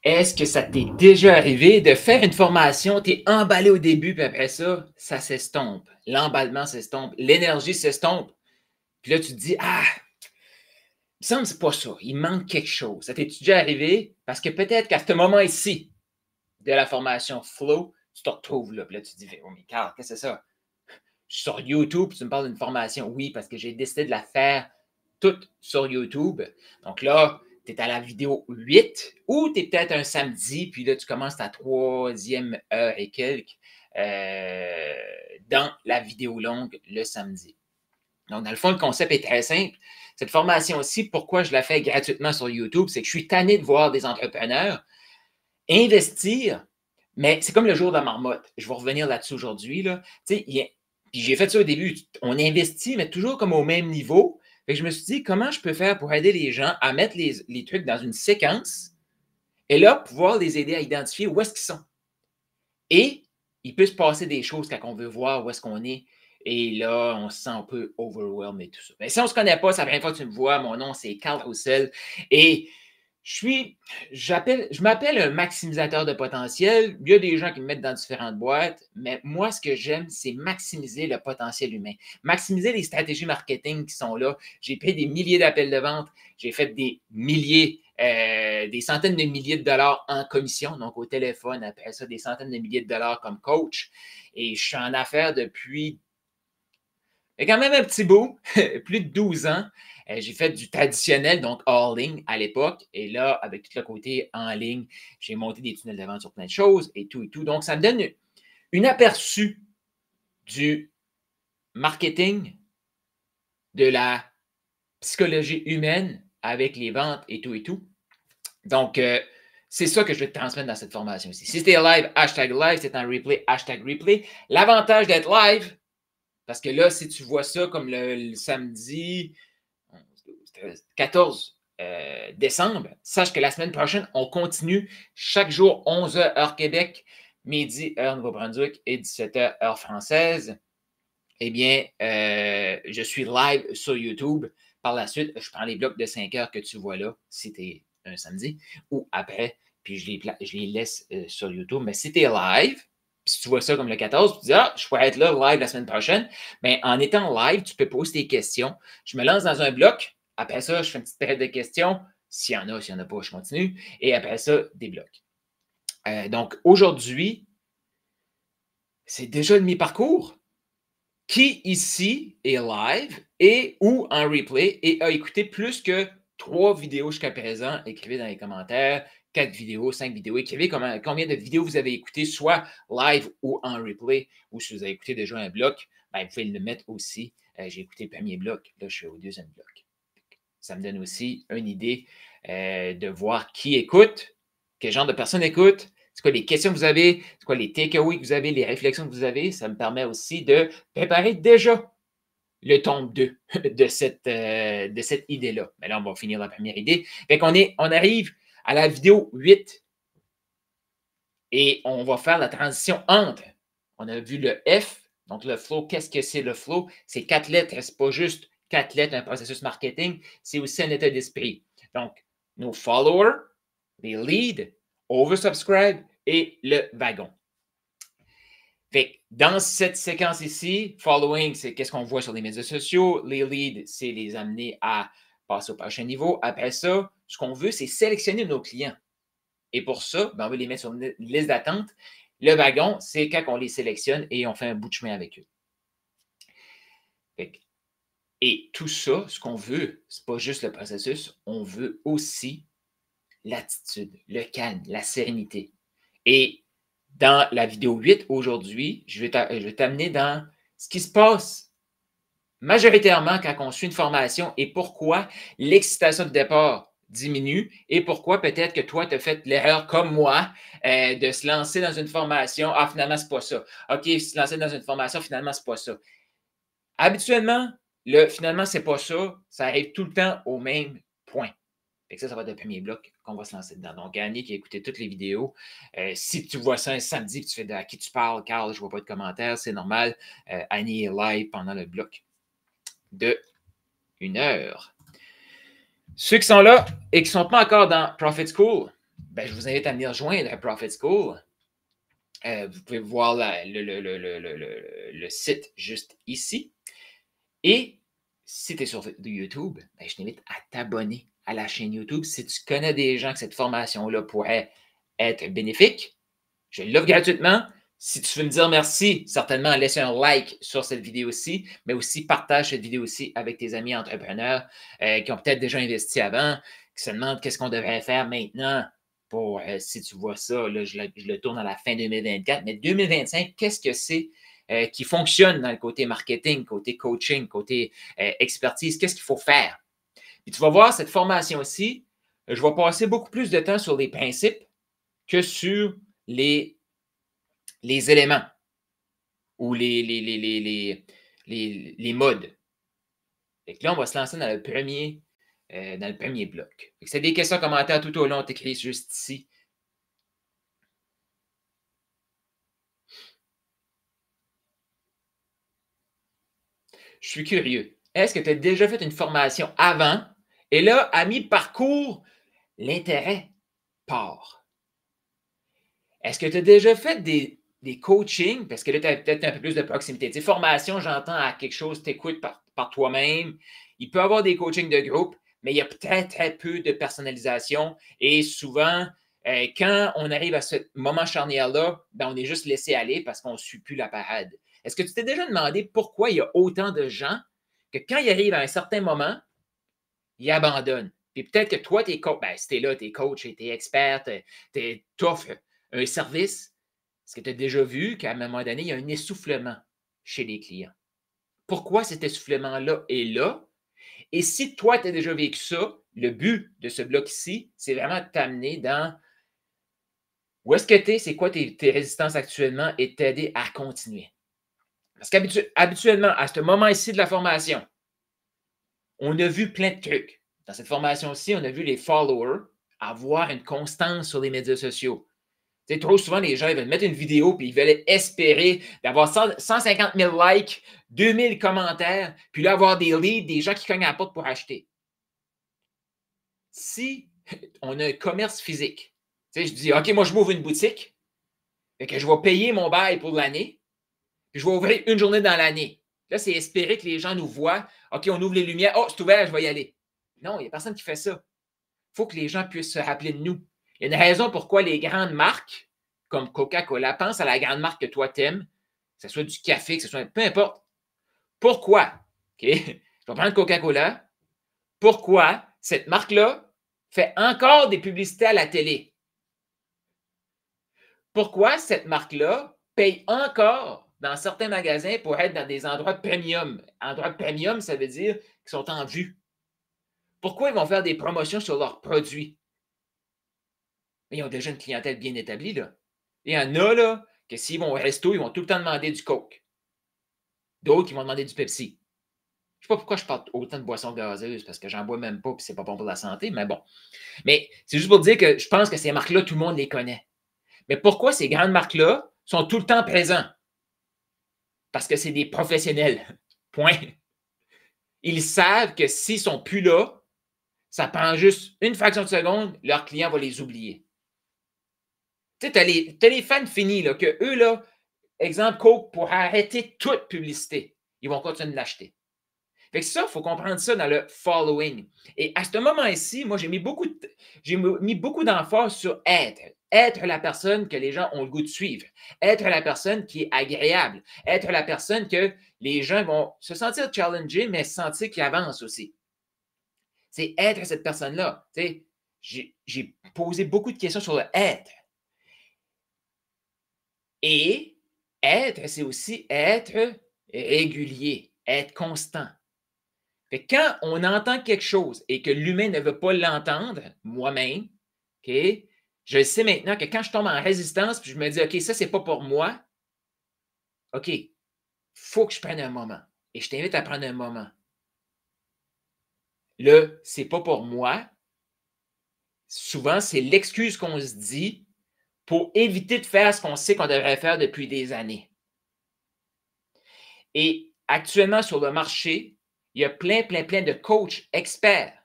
Est-ce que ça t'est déjà arrivé de faire une formation, tu es emballé au début, puis après ça, ça s'estompe. L'emballement s'estompe, l'énergie s'estompe. Puis là, tu te dis, ah, il me semble que c'est pas ça. Il manque quelque chose. Ça t'est déjà arrivé? Parce que peut-être qu'à ce moment ici de la formation Flow, tu te retrouves là. Puis là, tu te dis, oh, mais Carl, qu'est-ce que c'est ça? Je suis sur YouTube, puis tu me parles d'une formation. Oui, parce que j'ai décidé de la faire toute sur YouTube. Donc là, tu es à la vidéo 8 ou tu es peut-être un samedi, puis là, tu commences ta troisième heure et quelques dans la vidéo longue le samedi. Donc, dans le fond, le concept est très simple. Cette formation-ci, pourquoi je la fais gratuitement sur YouTube, c'est que je suis tanné de voir des entrepreneurs investir, mais c'est comme le jour de la marmotte. Je vais revenir là-dessus aujourd'hui. Là. Puis j'ai fait ça au début. On investit, mais toujours comme au même niveau. Fait que je me suis dit, comment je peux faire pour aider les gens à mettre les trucs dans une séquence et là, pouvoir les aider à identifier où est-ce qu'ils sont. Et il peut se passer des choses quand on veut voir où est-ce qu'on est. Et là, on se sent un peu overwhelmed et tout ça. Mais si on ne se connaît pas, c'est la première fois que tu me vois. Mon nom, c'est Carl Roussel. Et je m'appelle un maximisateur de potentiel. Il y a des gens qui me mettent dans différentes boîtes, mais moi, ce que j'aime, c'est maximiser le potentiel humain, maximiser les stratégies marketing qui sont là. J'ai pris des milliers d'appels de vente, j'ai fait des centaines de milliers de dollars en commission, donc au téléphone, après ça, des centaines de milliers de dollars comme coach. Et je suis en affaires depuis quand même un petit bout, plus de 12 ans. J'ai fait du traditionnel, donc hors ligne à l'époque. Et là, avec tout le côté en ligne, j'ai monté des tunnels de vente sur plein de choses et tout et tout. Donc, ça me donne une aperçu du marketing, de la psychologie humaine avec les ventes et tout et tout. Donc, c'est ça que je vais te transmettre dans cette formation ici. Si c'était live, hashtag live. Si c'est en replay, hashtag replay. L'avantage d'être live, parce que là, si tu vois ça comme le samedi 14 décembre, sache que la semaine prochaine, on continue chaque jour 11h heure Québec, midi heure Nouveau-Brunswick et 17h heure française. Eh bien, je suis live sur YouTube. Par la suite, je prends les blocs de 5 heures que tu vois là, si tu es un samedi, ou après, puis je les laisse sur YouTube. Mais si tu es live, si tu vois ça comme le 14, tu dis, ah, je pourrais être là live la semaine prochaine. Mais en étant live, tu peux poser tes questions. Je me lance dans un bloc. Après ça, je fais une petite période de questions. S'il y en a, s'il n'y en a pas, je continue. Et après ça, des blocs. Donc, aujourd'hui, c'est déjà le mi-parcours. Qui ici est live et ou en replay et a écouté plus que 3 vidéos jusqu'à présent? Écrivez dans les commentaires 4 vidéos, 5 vidéos. Écrivez combien de vidéos vous avez écoutées, soit live ou en replay, ou si vous avez écouté déjà un bloc, ben, vous pouvez le mettre aussi. J'ai écouté le premier bloc, là je suis au deuxième bloc. Ça me donne aussi une idée de voir qui écoute, quel genre de personnes écoutent. C'est quoi les questions que vous avez? C'est quoi les takeaways que vous avez, les réflexions que vous avez? Ça me permet aussi de préparer déjà le tome 2 de cette idée-là. Mais là, on va finir la première idée. Fait qu'on on arrive à la vidéo 8 et on va faire la transition entre. On a vu le F, donc le flow. Qu'est-ce que c'est le flow? C'est 4 lettres. C'est pas juste 4 lettres, un processus marketing. C'est aussi un état d'esprit. Donc, nos followers, les leads, oversubscribe et le wagon. Fait dans cette séquence ici, following, c'est qu'est-ce qu'on voit sur les médias sociaux. Les leads, c'est les amener à passer au prochain niveau. Après ça, ce qu'on veut, c'est sélectionner nos clients. Et pour ça, ben, on veut les mettre sur une liste d'attente. Le wagon, c'est quand on les sélectionne et on fait un bout de chemin avec eux. Et tout ça, ce qu'on veut, c'est pas juste le processus, on veut aussi l'attitude, le calme, la sérénité. Et dans la vidéo 8, aujourd'hui, je vais t'amener dans ce qui se passe majoritairement quand on suit une formation et pourquoi l'excitation de départ diminue et pourquoi peut-être que toi, tu as fait l'erreur comme moi de se lancer dans une formation. Ah, finalement, c'est pas ça. OK, se lancer dans une formation, finalement, c'est pas ça. Habituellement, finalement, c'est pas ça. Ça arrive tout le temps au même point. Fait que ça va être le premier bloc qu'on va se lancer dedans. Donc, Annie qui a écouté toutes les vidéos, si tu vois ça un samedi que tu fais à qui tu parles, Carl, je ne vois pas de commentaires, c'est normal. Annie est live pendant le bloc de 1 heure. Ceux qui sont là et qui ne sont pas encore dans Profit School, ben, je vous invite à venir rejoindre à Profit School. Vous pouvez voir le site juste ici. Et si tu es sur YouTube, ben, je t'invite à t'abonner à la chaîne YouTube. Si tu connais des gens que cette formation-là pourrait être bénéfique, je l'offre gratuitement. Si tu veux me dire merci, certainement laisse un like sur cette vidéo-ci, mais aussi partage cette vidéo-ci avec tes amis entrepreneurs qui ont peut-être déjà investi avant, qui se demandent qu'est-ce qu'on devrait faire maintenant pour, si tu vois ça, là, je le tourne à la fin 2024, mais 2025, qu'est-ce que c'est qui fonctionne dans le côté marketing, côté coaching, côté expertise, qu'est-ce qu'il faut faire? Puis tu vas voir, cette formation-ci, je vais passer beaucoup plus de temps sur les principes que sur les éléments ou les modes. Fait que là, on va se lancer dans le premier bloc. Si tu as des questions, commentaires tout au long, tu écris juste ici. Je suis curieux. Est-ce que tu as déjà fait une formation avant et là, à mi-parcours, l'intérêt part? Est-ce que tu as déjà fait des coachings? Parce que là, tu as peut-être un peu plus de proximité. Tu sais, formation, j'entends à quelque chose, tu écoutes par toi-même. Il peut y avoir des coachings de groupe, mais il y a peut-être très peu de personnalisation. Et souvent, quand on arrive à ce moment charnière-là, ben, on est juste laissé aller parce qu'on ne suit plus la parade. Est-ce que tu t'es déjà demandé pourquoi il y a autant de gens que quand ils arrivent à un certain moment, ils abandonnent? Puis peut-être que toi, tu es coach. Ben, si tu es là, tu es coach, tu es expert, tu offres un service. Est-ce que tu as déjà vu qu'à un moment donné, il y a un essoufflement chez les clients? Pourquoi cet essoufflement-là est là? Et si toi, tu as déjà vécu ça, le but de ce bloc ici, c'est vraiment de t'amener dans où est-ce que tu es, c'est quoi tes résistances actuellement et t'aider à continuer. Parce qu'habituellement, à ce moment ici de la formation, on a vu plein de trucs. Dans cette formation-ci, on a vu les followers avoir une constance sur les médias sociaux. Tu sais, trop souvent, les gens ils veulent mettre une vidéo puis ils veulent espérer d'avoir 150 000 likes, 2000 commentaires, puis là, avoir des leads, des gens qui cognent à la porte pour acheter. Si on a un commerce physique, tu sais, je dis, OK, moi, je m'ouvre une boutique, et que je vais payer mon bail pour l'année, puis je vais ouvrir une journée dans l'année. Là, c'est espérer que les gens nous voient. OK, on ouvre les lumières. Oh, c'est ouvert, je vais y aller. Non, il n'y a personne qui fait ça. Il faut que les gens puissent se rappeler de nous. Il y a une raison pourquoi les grandes marques, comme Coca-Cola, pense à la grande marque que toi t'aimes, que ce soit du café, que ce soit peu importe. Pourquoi? OK? Je vais prendre Coca-Cola. Pourquoi cette marque-là fait encore des publicités à la télé? Pourquoi cette marque-là paye encore dans certains magasins pour être dans des endroits premium? Endroits premium, ça veut dire qu'ils sont en vue. Pourquoi ils vont faire des promotions sur leurs produits? Mais ils ont déjà une clientèle bien établie, là. Il y en a, là, que s'ils vont au resto, ils vont tout le temps demander du Coke. D'autres, ils vont demander du Pepsi. Je ne sais pas pourquoi je parle autant de boissons gazeuses, parce que j'en bois même pas, puis c'est pas bon pour la santé, mais bon. Mais c'est juste pour dire que je pense que ces marques-là, tout le monde les connaît. Mais pourquoi ces grandes marques-là sont tout le temps présentes? Parce que c'est des professionnels. Point. Ils savent que s'ils ne sont plus là, ça prend juste une fraction de seconde, leur client va les oublier. Tu sais, tu as les fans finis, là, que eux, là, exemple, Coke, pour arrêter toute publicité, ils vont continuer de l'acheter. Fait que ça, il faut comprendre ça dans le following. Et à ce moment-ci, moi, j'ai mis beaucoup d'emphase sur être. Être la personne que les gens ont le goût de suivre. Être la personne qui est agréable. Être la personne que les gens vont se sentir challengés, mais se sentir qu'ils avancent aussi. C'est être cette personne-là. Tu sais, j'ai posé beaucoup de questions sur le être. Et être, c'est aussi être régulier, être constant. Fait que quand on entend quelque chose et que l'humain ne veut pas l'entendre, moi-même, OK, je sais maintenant que quand je tombe en résistance puis je me dis, OK, ça, c'est pas pour moi, OK, il faut que je prenne un moment. Et je t'invite à prendre un moment. Le c'est pas pour moi, souvent, c'est l'excuse qu'on se dit pour éviter de faire ce qu'on sait qu'on devrait faire depuis des années. Et actuellement, sur le marché, il y a plein de coachs experts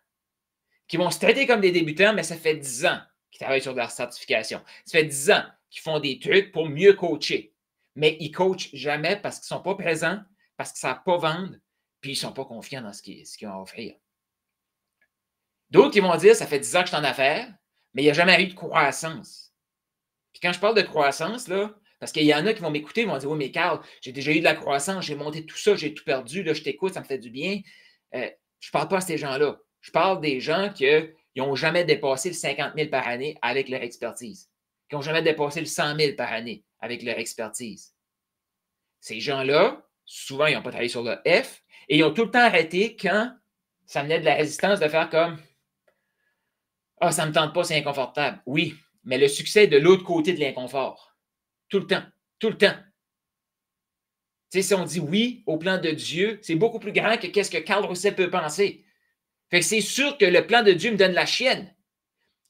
qui vont se traiter comme des débutants, mais ça fait 10 ans qui travaillent sur leur certification. Ça fait 10 ans qu'ils font des trucs pour mieux coacher. Mais ils ne coachent jamais parce qu'ils ne sont pas présents, parce qu'ils ne savent pas vendre, puis ils ne sont pas confiants dans ce qu'ils ont à offrir. D'autres qui vont dire, ça fait 10 ans que je suis en affaires, mais il n'y a jamais eu de croissance. Puis quand je parle de croissance, là, parce qu'il y en a qui vont m'écouter, ils vont dire, oui, mais Carl, j'ai déjà eu de la croissance, j'ai monté tout ça, j'ai tout perdu, là, je t'écoute, ça me fait du bien. Je ne parle pas à ces gens-là. Je parle des gens qui n'ont jamais dépassé le 50 000 par année avec leur expertise, qui n'ont jamais dépassé le 100 000 par année avec leur expertise. Ces gens-là, souvent, ils n'ont pas travaillé sur le F et ils ont tout le temps arrêté quand ça venait de la résistance de faire comme ah, ça ne me tente pas, c'est inconfortable. Oui, mais le succès est de l'autre côté de l'inconfort. Tout le temps. Tout le temps. Tu sais, si on dit oui au plan de Dieu, c'est beaucoup plus grand que qu'est-ce que Carl Roussel peut penser. Fait que c'est sûr que le plan de Dieu me donne la chienne.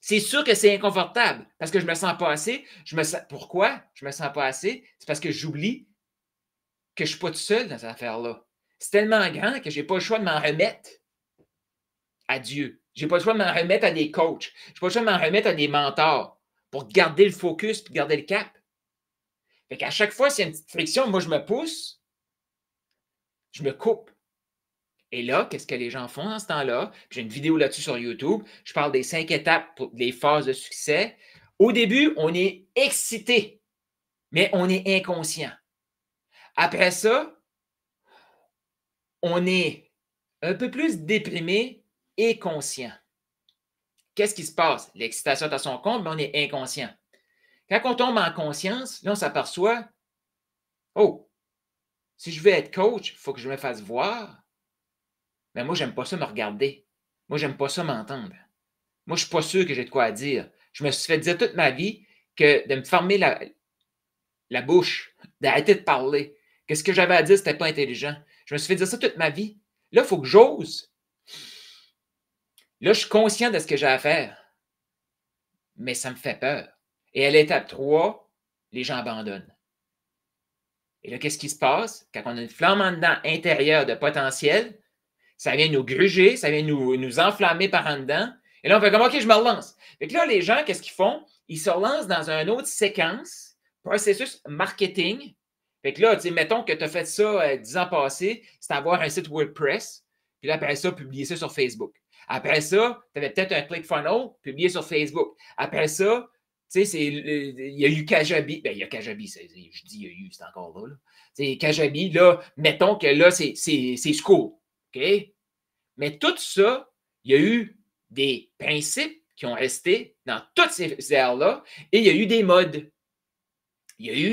C'est sûr que c'est inconfortable parce que je ne me sens pas assez. Pourquoi je ne me sens pas assez? C'est parce que j'oublie que je ne suis pas tout seul dans cette affaire-là. C'est tellement grand que je n'ai pas le choix de m'en remettre à Dieu. Je n'ai pas le choix de m'en remettre à des coachs. Je n'ai pas le choix de m'en remettre à des mentors pour garder le focus et garder le cap. Fait qu'à chaque fois, s'il y a une petite friction, moi, je me pousse, je me coupe. Et là, qu'est-ce que les gens font dans ce temps-là? J'ai une vidéo là-dessus sur YouTube. Je parle des 5 étapes pour les phases de succès. Au début, on est excité, mais on est inconscient. Après ça, on est un peu plus déprimé et conscient. Qu'est-ce qui se passe? L'excitation est à son compte, mais on est inconscient. Quand on tombe en conscience, là, on s'aperçoit, oh, si je veux être coach, il faut que je me fasse voir. Mais moi, j'aime pas ça me regarder. Moi, j'aime pas ça m'entendre. Moi, je suis pas sûr que j'ai de quoi à dire. Je me suis fait dire toute ma vie que de me fermer la bouche, d'arrêter de parler, que ce que j'avais à dire, c'était pas intelligent. Je me suis fait dire ça toute ma vie. Là, il faut que j'ose. Là, je suis conscient de ce que j'ai à faire. Mais ça me fait peur. Et à l'étape 3, les gens abandonnent. Et là, qu'est-ce qui se passe? Quand on a une flamme en dedans intérieure de potentiel, ça vient nous gruger, ça vient nous enflammer par en dedans. Et là, on fait comme, OK, je me relance. Fait que là, les gens, qu'est-ce qu'ils font? Ils se relancent dans une autre séquence, processus marketing. Fait que là, tu sais, mettons que tu as fait ça 10 ans passés, c'est avoir un site WordPress, puis là, après ça, publier ça sur Facebook. Après ça, tu avais peut-être un ClickFunnels, publié sur Facebook. Après ça, tu sais, il y a eu Kajabi. Bien, il y a Kajabi, je dis il y a eu, c'est encore là. C'est Kajabi, là, mettons que là, c'est School. OK? Mais tout ça, il y a eu des principes qui ont resté dans toutes ces aires-là et il y a eu des modes. Il y a eu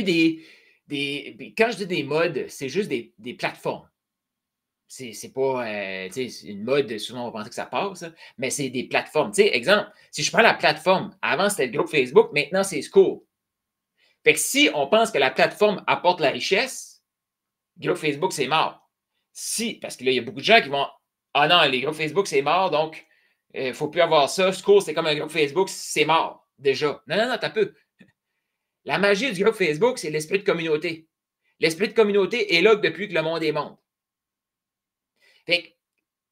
quand je dis des modes, c'est juste des plateformes. C'est pas une mode, souvent on va penser que ça passe, mais c'est des plateformes. Tu sais, exemple, si je prends la plateforme, avant c'était le groupe Facebook, maintenant c'est School. Fait que si on pense que la plateforme apporte la richesse, le groupe Facebook, c'est mort. Parce que là, il y a beaucoup de gens qui vont ah non, les groupes Facebook, c'est mort, donc il ne faut plus avoir ça. School, c'est comme un groupe Facebook, c'est mort, déjà. Non, t'as peu. La magie du groupe Facebook, c'est l'esprit de communauté. L'esprit de communauté est là depuis que le monde est monde. Fait que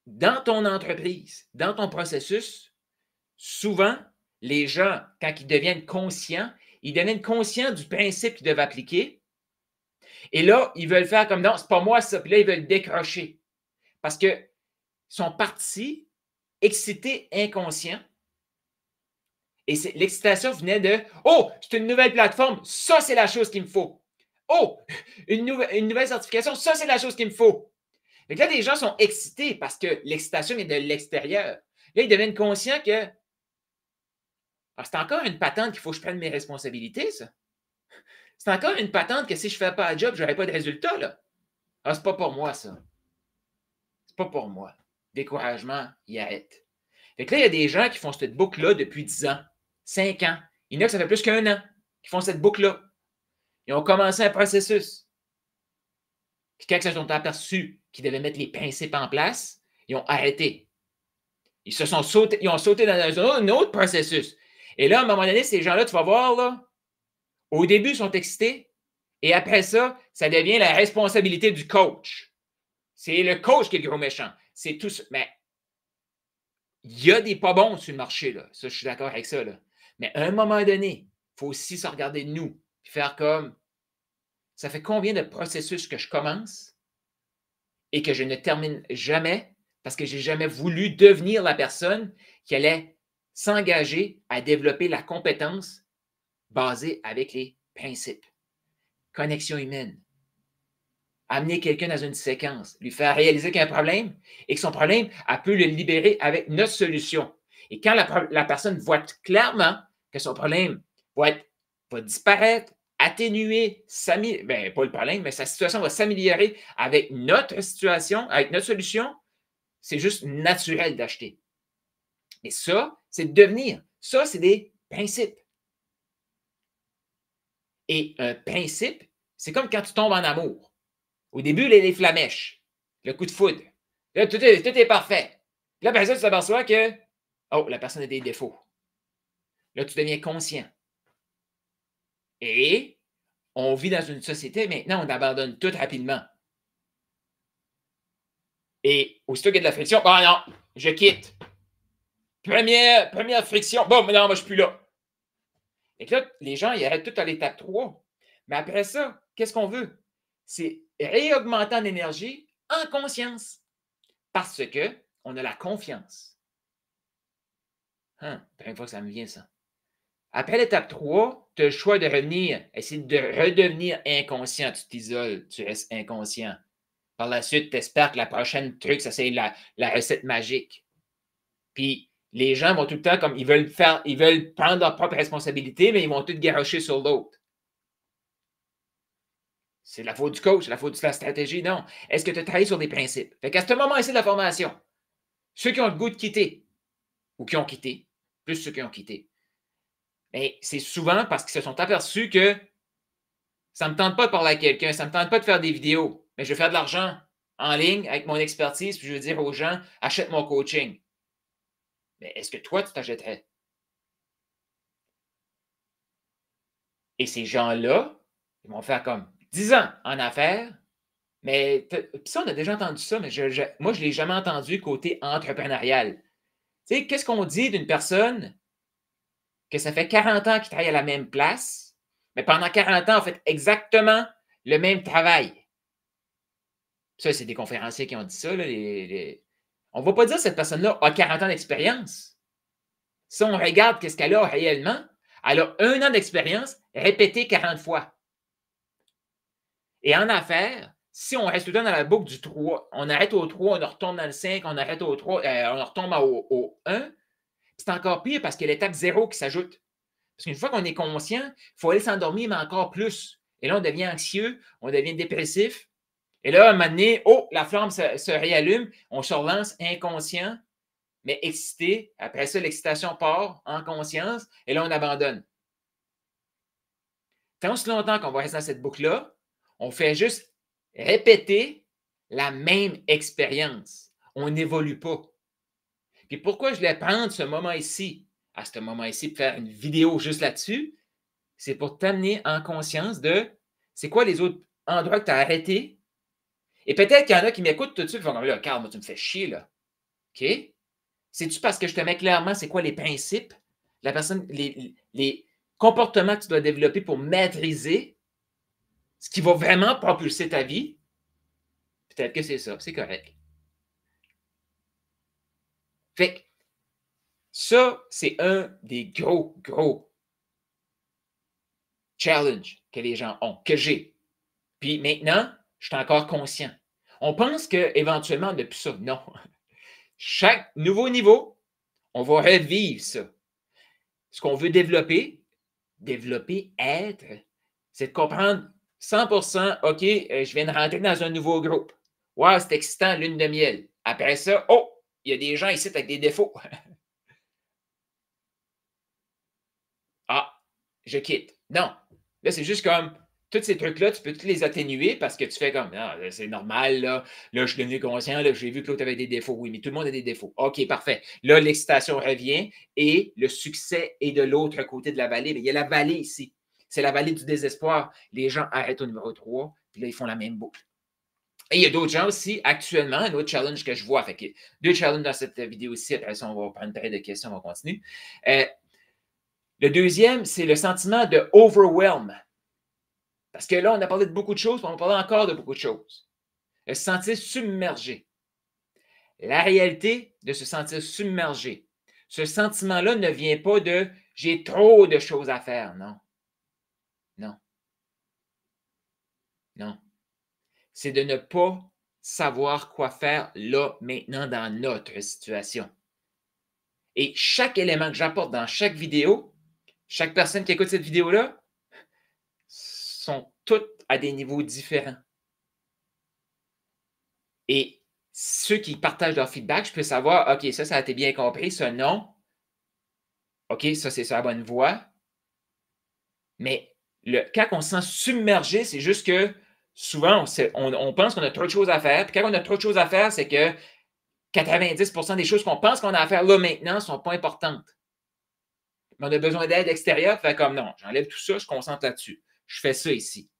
dans ton entreprise, dans ton processus, souvent, les gens, quand ils deviennent conscients du principe qu'ils doivent appliquer. Et là, ils veulent faire comme non, c'est pas moi ça. Puis là, ils veulent décrocher. Parce qu'ils sont partis, excités, inconscients. Et l'excitation venait de oh, c'est une nouvelle plateforme, ça, c'est la chose qu'il me faut. Oh, une nouvelle certification, ça, c'est la chose qu'il me faut. Donc là, les gens sont excités parce que l'excitation vient de l'extérieur. Là, ils deviennent conscients que c'est encore une patente qu'il faut que je prenne mes responsabilités, ça. C'est encore une patente que si je ne fais pas le job, je n'aurai pas de résultat, là. Ah, c'est pas pour moi, ça. C'est pas pour moi. Découragement, il arrête. Fait que là, il y a des gens qui font cette boucle-là depuis 10 ans, 5 ans. Il y en a que ça fait plus qu'1 an qui font cette boucle-là. Ils ont commencé un processus. Puis quand ils se sont aperçus qu'ils devaient mettre les principes en place, ils ont arrêté. Ils ont sauté dans un autre processus. Et là, à un moment donné, ces gens-là, tu vas voir, là, au début, ils sont excités. Et après ça, ça devient la responsabilité du coach. C'est le coach qui est le gros méchant. C'est tout ça. Mais il y a des pas bons sur le marché, là. Ça, je suis d'accord avec ça, là. Mais à un moment donné, il faut aussi se regarder nous, puis faire comme, ça fait combien de processus que je commence et que je ne termine jamais parce que je n'ai jamais voulu devenir la personne qui allait s'engager à développer la compétence basée avec les principes. Connexion humaine. Amener quelqu'un dans une séquence, lui faire réaliser qu'il y a un problème et que son problème, elle peut le libérer avec notre solution. Et quand la personne voit clairement que son problème va disparaître, atténuer, ben, pas le problème, mais sa situation va s'améliorer avec notre situation, avec notre solution, c'est juste naturel d'acheter. Et ça, c'est de devenir. Ça, c'est des principes. Et un principe, c'est comme quand tu tombes en amour. Au début, les flamèches, le coup de foudre. Là, tout est parfait. Là, par exemple, tu t'aperçois que, oh, la personne a des défauts. Là, tu deviens conscient. Et on vit dans une société, maintenant, on abandonne tout rapidement. Et aussitôt qu'il y a de la friction, bon, non, je quitte. Première friction, bon, mais non, moi, je ne suis plus là. Et que là, les gens, ils arrêtent tout à l'étape 3. Mais après ça, qu'est-ce qu'on veut? C'est réaugmenter en énergie en conscience. Parce qu'on a la confiance. Première fois que ça me vient, ça. Après l'étape 3, tu as le choix de revenir, essayer de redevenir inconscient. Tu t'isoles, tu restes inconscient. Par la suite, tu espères que la prochaine truc, ça c'est la recette magique. Puis les gens vont tout le temps comme ils veulent prendre leur propre responsabilité, mais ils vont tout garrocher sur l'autre. C'est la faute du coach, c'est la faute de la stratégie, non. Est-ce que tu as travaillé sur des principes? Fait qu'à ce moment-ci de la formation, ceux qui ont le goût de quitter ou qui ont quitté, plus ceux qui ont quitté, mais c'est souvent parce qu'ils se sont aperçus que ça ne me tente pas de parler à quelqu'un, ça ne me tente pas de faire des vidéos, mais je veux faire de l'argent en ligne avec mon expertise, puis je veux dire aux gens, achète mon coaching. Mais est-ce que toi, tu t'achèterais? Et ces gens-là, ils vont faire comme 10 ans en affaires, mais ça, on a déjà entendu ça, mais moi, je ne l'ai jamais entendu côté entrepreneurial. Tu sais, qu'est-ce qu'on dit d'une personne que ça fait 40 ans qu'il travaille à la même place, mais pendant 40 ans, on fait exactement le même travail? Ça, c'est des conférenciers qui ont dit ça. Là, on ne va pas dire que cette personne-là a 40 ans d'expérience. Si on regarde ce qu'elle a réellement, elle a 1 an d'expérience répété 40 fois. Et en affaires, si on reste tout le temps dans la boucle du 3, on arrête au 3, on retombe dans le 5, on arrête au 3, on retombe au 1, c'est encore pire parce qu'il y a l'étape 0 qui s'ajoute. Parce qu'une fois qu'on est conscient, il faut aller s'endormir, mais encore plus. Et là, on devient anxieux, on devient dépressif. Et là, à un moment donné, oh, la flamme se réallume, on se relance inconscient, mais excité. Après ça, l'excitation part en conscience, et là, on abandonne. Tant aussi longtemps qu'on va rester dans cette boucle-là, on fait juste répéter la même expérience. On n'évolue pas. Puis pourquoi je voulais prendre ce moment ici, à ce moment ici, pour faire une vidéo juste là-dessus, c'est pour t'amener en conscience de c'est quoi les autres endroits que tu as arrêtés. Et peut-être qu'il y en a qui m'écoutent tout de suite et font là, Carl, moi, tu me fais chier, là. OK? C'est-tu parce que je te mets clairement c'est quoi les principes, la personne, les comportements que tu dois développer pour maîtriser ce qui va vraiment propulser ta vie? Peut-être que c'est ça, c'est correct. Fait que ça, c'est un des gros challenges que les gens ont, que j'ai. Puis maintenant, je suis encore conscient. On pense qu'éventuellement, depuis ça, non. Chaque nouveau niveau, on va revivre ça. Ce qu'on veut développer, être, c'est de comprendre 100%, OK, je viens de rentrer dans un nouveau groupe. Wow, c'est excitant, lune de miel. Après ça, oh, il y a des gens ici avec des défauts. Ah, je quitte. Non. Là, c'est juste comme, tous ces trucs-là, tu peux tous les atténuer parce que tu fais comme, ah, c'est normal, là, je suis devenu conscient, là, j'ai vu que l'autre avait des défauts. Oui, mais tout le monde a des défauts. OK, parfait. Là, l'excitation revient et le succès est de l'autre côté de la vallée. Mais il y a la vallée ici. C'est la vallée du désespoir. Les gens arrêtent au numéro 3, puis là, ils font la même boucle. Et il y a d'autres gens aussi, actuellement, un autre challenge que je vois. Fait que 2 challenges dans cette vidéo ici. Après ça, on va prendre une période de questions, on va continuer. Le deuxième, c'est le sentiment de overwhelm. Parce que là, on a parlé de beaucoup de choses, puis on va parler encore de beaucoup de choses. Se sentir submergé. La réalité de se sentir submergé, ce sentiment-là ne vient pas de « j'ai trop de choses à faire ». Non. Non. Non. C'est de ne pas savoir quoi faire là, maintenant, dans notre situation. Et chaque élément que j'apporte dans chaque vidéo, chaque personne qui écoute cette vidéo-là, sont toutes à des niveaux différents. Et ceux qui partagent leur feedback, je peux savoir, OK, ça a été bien compris, ça, non. OK, ça, c'est sur la bonne voie. Mais quand on se sent submergé, c'est juste que souvent, on pense qu'on a trop de choses à faire. Puis quand on a trop de choses à faire, c'est que 90% des choses qu'on pense qu'on a à faire là maintenant ne sont pas importantes. Mais on a besoin d'aide extérieure, fait comme non, j'enlève tout ça, je concentre là-dessus. Je fais ça ici.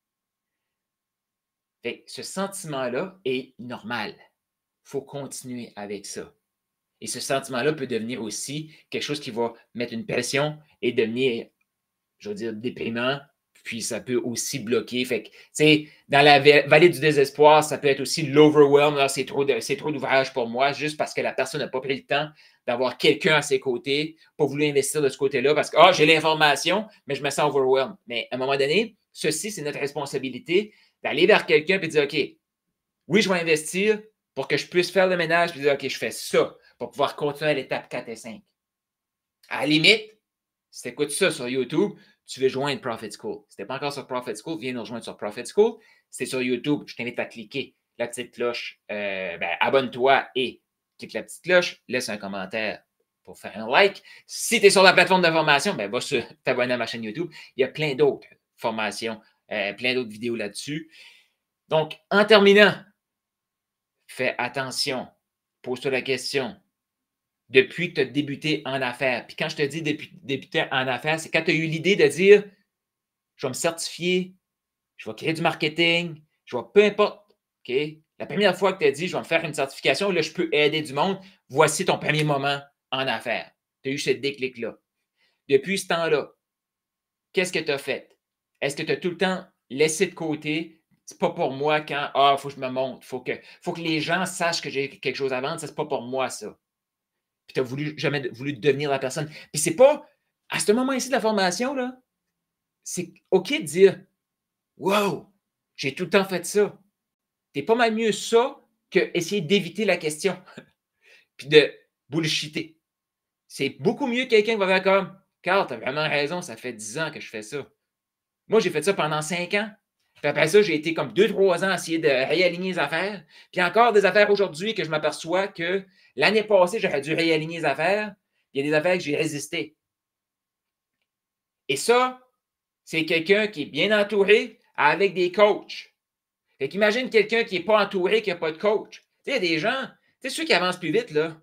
Fait que ce sentiment-là est normal. Il faut continuer avec ça. Et ce sentiment-là peut devenir aussi quelque chose qui va mettre une pression et devenir, je veux dire, déprimant. Puis ça peut aussi bloquer. Fait que, tu sais, dans la vallée du désespoir, ça peut être aussi l'overwhelm. C'est trop d'ouvrage pour moi, juste parce que la personne n'a pas pris le temps d'avoir quelqu'un à ses côtés, pas voulu investir de ce côté-là parce que j'ai l'information, mais je me sens overwhelmed. Mais à un moment donné, ceci, c'est notre responsabilité d'aller vers quelqu'un et de dire OK, oui, je vais investir pour que je puisse faire le ménage et dire OK, je fais ça pour pouvoir continuer à l'étape 4 et 5. À la limite, si tu écoutes ça sur YouTube, tu veux joindre Profit School. Si tu n'es pas encore sur Profit School, viens nous rejoindre sur Profit School. Si tu es sur YouTube, je t'invite à cliquer la petite cloche, abonne-toi et clique la petite cloche, laisse un commentaire pour faire un like. Si tu es sur la plateforme de formation, va t'abonner à ma chaîne YouTube. Il y a plein d'autres formations, plein d'autres vidéos là-dessus. Donc, en terminant, fais attention, pose-toi la question. Depuis que tu as débuté en affaires. Puis quand je te dis débuter en affaires, c'est quand tu as eu l'idée de dire je vais me certifier, je vais créer du marketing, peu importe. OK? La première fois que tu as dit je vais me faire une certification, là, je peux aider du monde, voici ton premier moment en affaires. Tu as eu ce déclic-là. Depuis ce temps-là, qu'est-ce que tu as fait? Est-ce que tu as tout le temps laissé de côté? C'est pas pour moi quand il faut que je me montre, il faut que les gens sachent que j'ai quelque chose à vendre, ça, c'est pas pour moi, ça. Puis tu n'as jamais voulu devenir la personne. Puis c'est pas, à ce moment ici de la formation, là, c'est OK de dire wow, j'ai tout le temps fait ça. T'es pas mal mieux ça qu'essayer d'éviter la question. Puis de bullshiter. C'est beaucoup mieux quelqu'un qui va faire comme Carl, t'as vraiment raison, ça fait 10 ans que je fais ça. Moi, j'ai fait ça pendant 5 ans. Puis après ça, j'ai été comme 2-3 ans à essayer de réaligner les affaires. Puis encore des affaires aujourd'hui que je m'aperçois que l'année passée, j'aurais dû réaligner les affaires. Il y a des affaires que j'ai résisté. Et ça, c'est quelqu'un qui est bien entouré avec des coachs. Fait qu'imagine quelqu'un qui n'est pas entouré, qui n'a pas de coach. Tu sais, il y a des gens, tu sais, ceux qui avancent plus vite, là,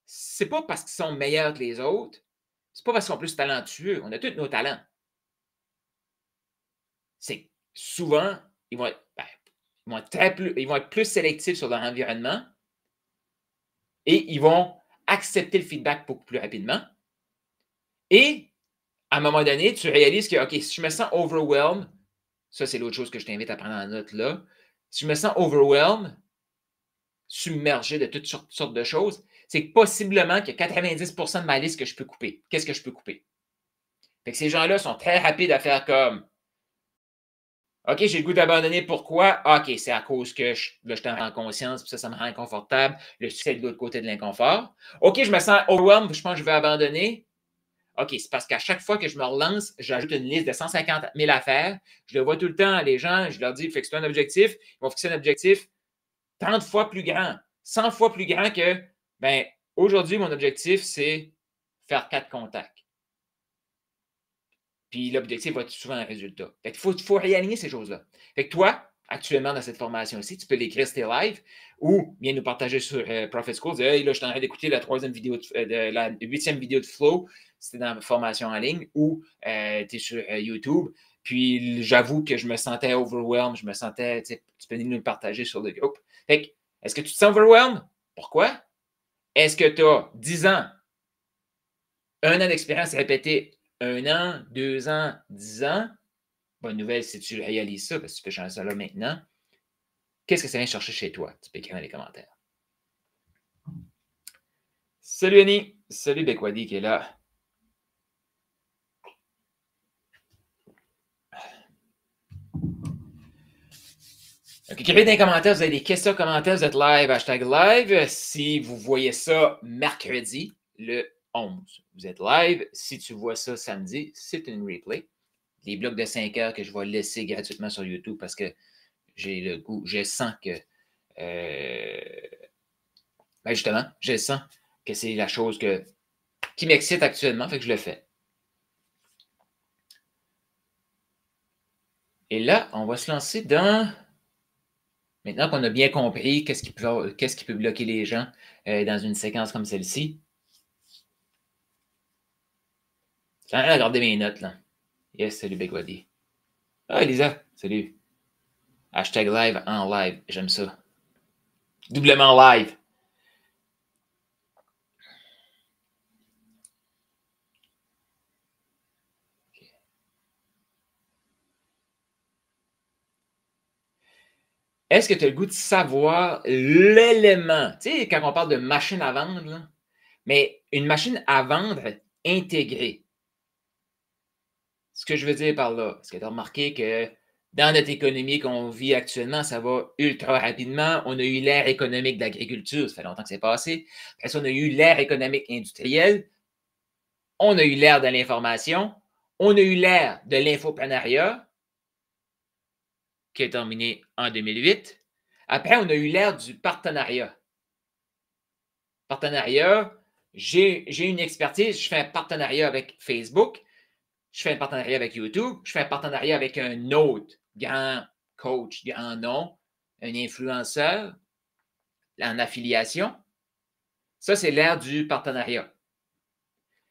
c'est pas parce qu'ils sont meilleurs que les autres, c'est pas parce qu'ils sont plus talentueux. On a tous nos talents. C'est souvent, ils vont être plus sélectifs sur leur environnement et ils vont accepter le feedback beaucoup plus rapidement. Et à un moment donné, tu réalises que, OK, si je me sens overwhelmed, ça, c'est l'autre chose que je t'invite à prendre en note là. Si je me sens overwhelmed, submergé de toutes sortes de choses, c'est que possiblement qu'il y a 90% de ma liste que je peux couper. Qu'est-ce que je peux couper? Fait que ces gens-là sont très rapides à faire comme OK, j'ai le goût d'abandonner. Pourquoi? OK, c'est à cause que je t'en rends conscience, puis ça me rend inconfortable. Le succès est de l'autre côté de l'inconfort. OK, je me sens overwhelmed, je pense que je vais abandonner. OK, c'est parce qu'à chaque fois que je me relance, j'ajoute une liste de 150 000 affaires. Je le vois tout le temps, les gens, je leur dis, fixe-toi un objectif. Ils vont fixer un objectif 30 fois plus grand, 100 fois plus grand que, ben, aujourd'hui, mon objectif, c'est faire 4 contacts. Puis l'objectif va être souvent un résultat. Fait qu'il faut réaligner ces choses-là. Fait que toi, actuellement, dans cette formation-ci, tu peux l'écrire si tu es live ou bien nous partager sur Profit School. Dire, hey, là, je suis en train d'écouter la 8e vidéo de Flow. C'était dans ma formation en ligne ou tu es sur YouTube. Puis j'avoue que je me sentais overwhelmed. Je me sentais, tu peux nous le partager sur le groupe. Fait que, est-ce que tu te sens overwhelmed? Pourquoi? Est-ce que tu as 10 ans 1 an d'expérience répétée, 1 an, 2 ans, 10 ans. Bonne nouvelle si tu réalises ça, parce que tu peux changer ça là maintenant. Qu'est-ce que ça vient chercher chez toi? Tu peux écrire dans les commentaires. Salut Annie! Salut Bekwadi qui est là. Donc, écrivez dans les commentaires, vous avez des questions, commentaires, vous êtes live, hashtag live. Si vous voyez ça mercredi, le 11, vous êtes live. Si tu vois ça samedi, c'est une replay. Les blocs de 5 heures que je vais laisser gratuitement sur YouTube parce que j'ai le goût, je sens que, ben justement, je sens que c'est la chose qui m'excite actuellement, fait que je le fais. Et là, on va se lancer dans... Maintenant qu'on a bien compris qu'est-ce qui peut bloquer les gens dans une séquence comme celle-ci. J'ai rien à regarder mes notes, là. Yes, salut Bekwadi. Ah, Elisa, salut. Hashtag live en live, j'aime ça. Doublement live. Est-ce que tu as le goût de savoir l'élément? Tu sais, quand on parle de machine à vendre, là, mais une machine à vendre intégrée. Ce que je veux dire par là, est-ce que tu as remarqué que dans notre économie qu'on vit actuellement, ça va ultra rapidement. On a eu l'ère économique de l'agriculture, ça fait longtemps que c'est passé. Après ça, on a eu l'ère économique industrielle. On a eu l'ère de l'information. On a eu l'ère de l'infoprenariat, qui est terminée en 2008. Après, on a eu l'ère du partenariat. Partenariat, j'ai une expertise, je fais un partenariat avec Facebook, je fais un partenariat avec YouTube, je fais un partenariat avec un autre grand coach, grand nom, un influenceur en affiliation. Ça, c'est l'ère du partenariat.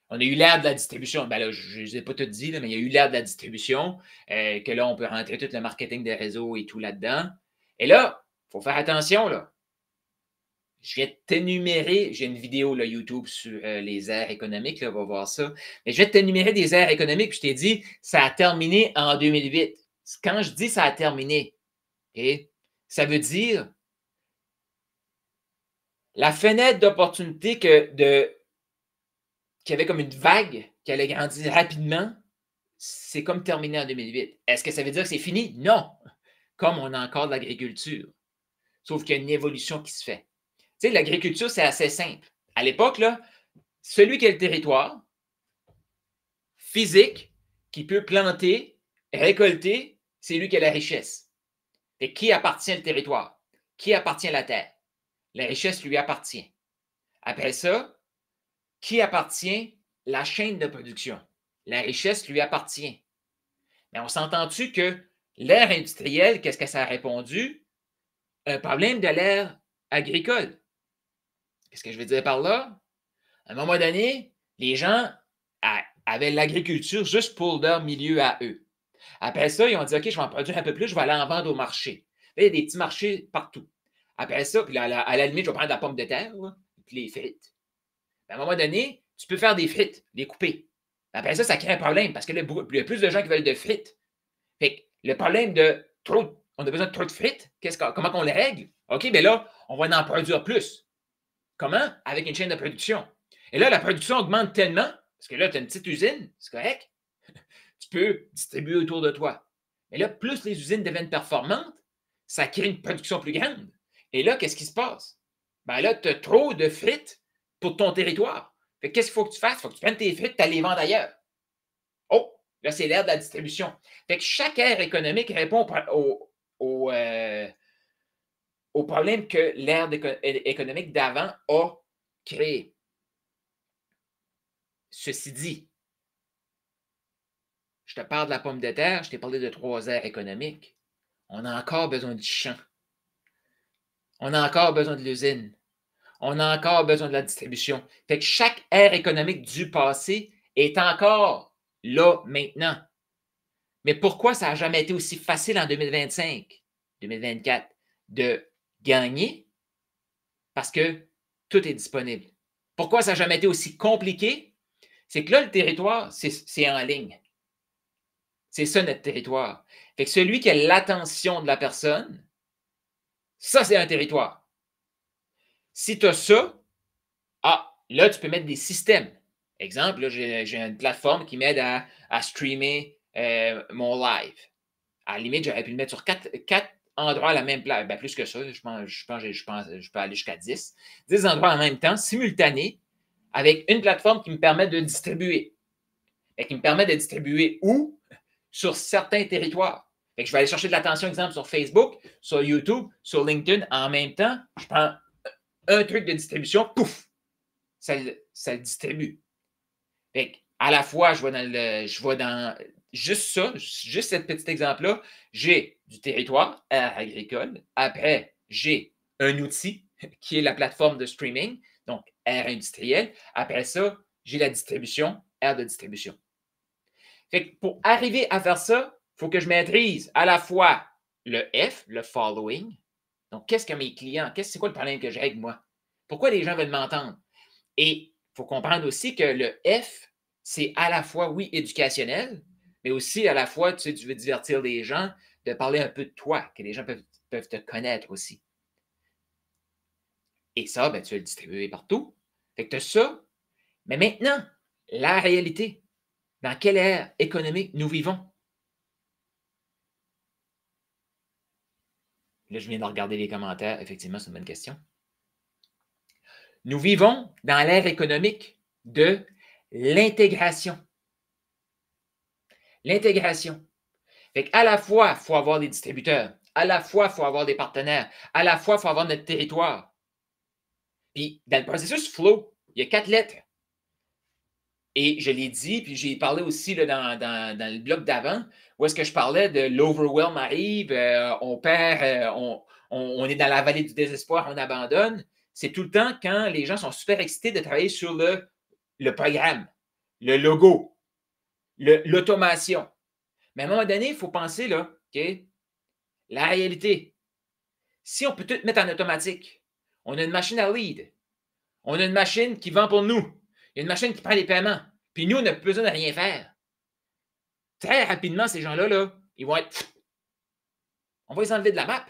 On a eu l'ère de la distribution. Ben là, je ne les ai pas tout dit, là, mais il y a eu l'ère de la distribution, que là, on peut rentrer tout le marketing des réseaux et tout là-dedans. Et là, il faut faire attention, là. Je viens de t'énumérer, j'ai une vidéo là, YouTube sur les aires économiques, là, on va voir ça. Mais je vais t'énumérer des aires économiques, puis je t'ai dit, ça a terminé en 2008. Quand je dis ça a terminé, okay, ça veut dire la fenêtre d'opportunité qu'il y avait comme une vague qui allait grandir rapidement, c'est comme terminé en 2008. Est-ce que ça veut dire que c'est fini? Non. Comme on a encore de l'agriculture. Sauf qu'il y a une évolution qui se fait. Tu sais, l'agriculture, c'est assez simple. À l'époque, là, celui qui a le territoire physique, qui peut planter, récolter, c'est lui qui a la richesse. Et qui appartient le territoire? Qui appartient la terre? La richesse lui appartient. Après ça, qui appartient la chaîne de production? La richesse lui appartient. Mais on s'entend-tu que l'ère industrielle, qu'est-ce que ça a répondu? Un problème de l'ère agricole. Qu'est-ce que je veux dire par là? À un moment donné, les gens avaient l'agriculture juste pour leur milieu à eux. Après ça, ils ont dit, OK, je vais en produire un peu plus, je vais aller en vendre au marché. Là, il y a des petits marchés partout. Après ça, puis là, à la limite, je vais prendre de la pomme de terre, là, puis les frites. À un moment donné, tu peux faire des frites, les couper. Après ça crée un problème parce que là, il y a plus de gens qui veulent de frites. Fait que le problème de trop, on a besoin de trop de frites, comment on les règle? OK, bien là, on va en produire plus. Comment? Avec une chaîne de production. Et là, la production augmente tellement, parce que là, tu as une petite usine, c'est correct, tu peux distribuer autour de toi. Mais là, plus les usines deviennent performantes, ça crée une production plus grande. Et là, qu'est-ce qui se passe? Ben là, tu as trop de frites pour ton territoire. Fait qu'est-ce qu'il faut que tu fasses? Il faut que tu prennes tes frites et tu les vends ailleurs. Oh, là, c'est l'ère de la distribution. Fait que chaque ère économique répond au problème que l'ère économique d'avant a créé. Ceci dit, je te parle de la pomme de terre, je t'ai parlé de 3 aires économiques. On a encore besoin du champ. On a encore besoin de l'usine. On a encore besoin de la distribution. Fait que chaque ère économique du passé est encore là maintenant. Mais pourquoi ça n'a jamais été aussi facile en 2025, 2024 de gagner? Parce que tout est disponible. Pourquoi ça n'a jamais été aussi compliqué? c'est que là, le territoire, c'est en ligne. C'est ça notre territoire. Fait que celui qui a l'attention de la personne, ça, c'est un territoire. Si tu as ça, là, tu peux mettre des systèmes. Exemple, là, j'ai une plateforme qui m'aide à streamer mon live. À la limite, j'aurais pu le mettre sur quatre endroits à la même place. Ben, plus que ça, je pense je peux aller jusqu'à 10. 10 endroits en même temps, simultanés, avec une plateforme qui me permet de distribuer. Et qui me permet de distribuer où? Sur certains territoires. Fait que je vais aller chercher de l'attention, exemple, sur Facebook, sur YouTube, sur LinkedIn. En même temps, je prends un truc de distribution, pouf, ça le distribue. Fait à la fois, je vois dans juste ça, juste cet petit exemple-là, j'ai du territoire, aire agricole. Après, j'ai un outil qui est la plateforme de streaming, donc aire industrielle. Après ça, j'ai la distribution, aire de distribution. Fait que pour arriver à faire ça, il faut que je maîtrise à la fois le F, le following. Donc, qu'est-ce que mes clients, c'est quoi le problème que j'ai avec moi? Pourquoi les gens veulent m'entendre? Et il faut comprendre aussi que le F, c'est à la fois, oui, éducationnel, mais aussi à la fois, tu veux divertir les gens, de parler un peu de toi, que les gens peuvent te connaître aussi. Et ça, ben, tu vas le distribuer partout. Fait que tu as ça. Mais maintenant, la réalité. Dans quelle ère économique nous vivons? Là, je viens de regarder les commentaires. Effectivement, c'est une bonne question. Nous vivons dans l'ère économique de l'intégration. L'intégration. Fait qu'à la fois, il faut avoir des distributeurs. À la fois, il faut avoir des partenaires. À la fois, il faut avoir notre territoire. Puis, dans le processus Flow, il y a 4 lettres. Et je l'ai dit, puis j'ai parlé aussi là, dans le blog d'avant, où est-ce que je parlais de l'overwhelm arrive, on perd, on est dans la vallée du désespoir, on abandonne. C'est tout le temps quand les gens sont super excités de travailler sur le programme, le logo, l'automation. Mais à un moment donné, il faut penser, là, OK, la réalité. Si on peut tout mettre en automatique, on a une machine à lead, on a une machine qui vend pour nous, il y a une machine qui prend les paiements, puis nous, on n'a plus besoin de rien faire. Très rapidement, ces gens-là, là, ils vont être. On va les enlever de la map.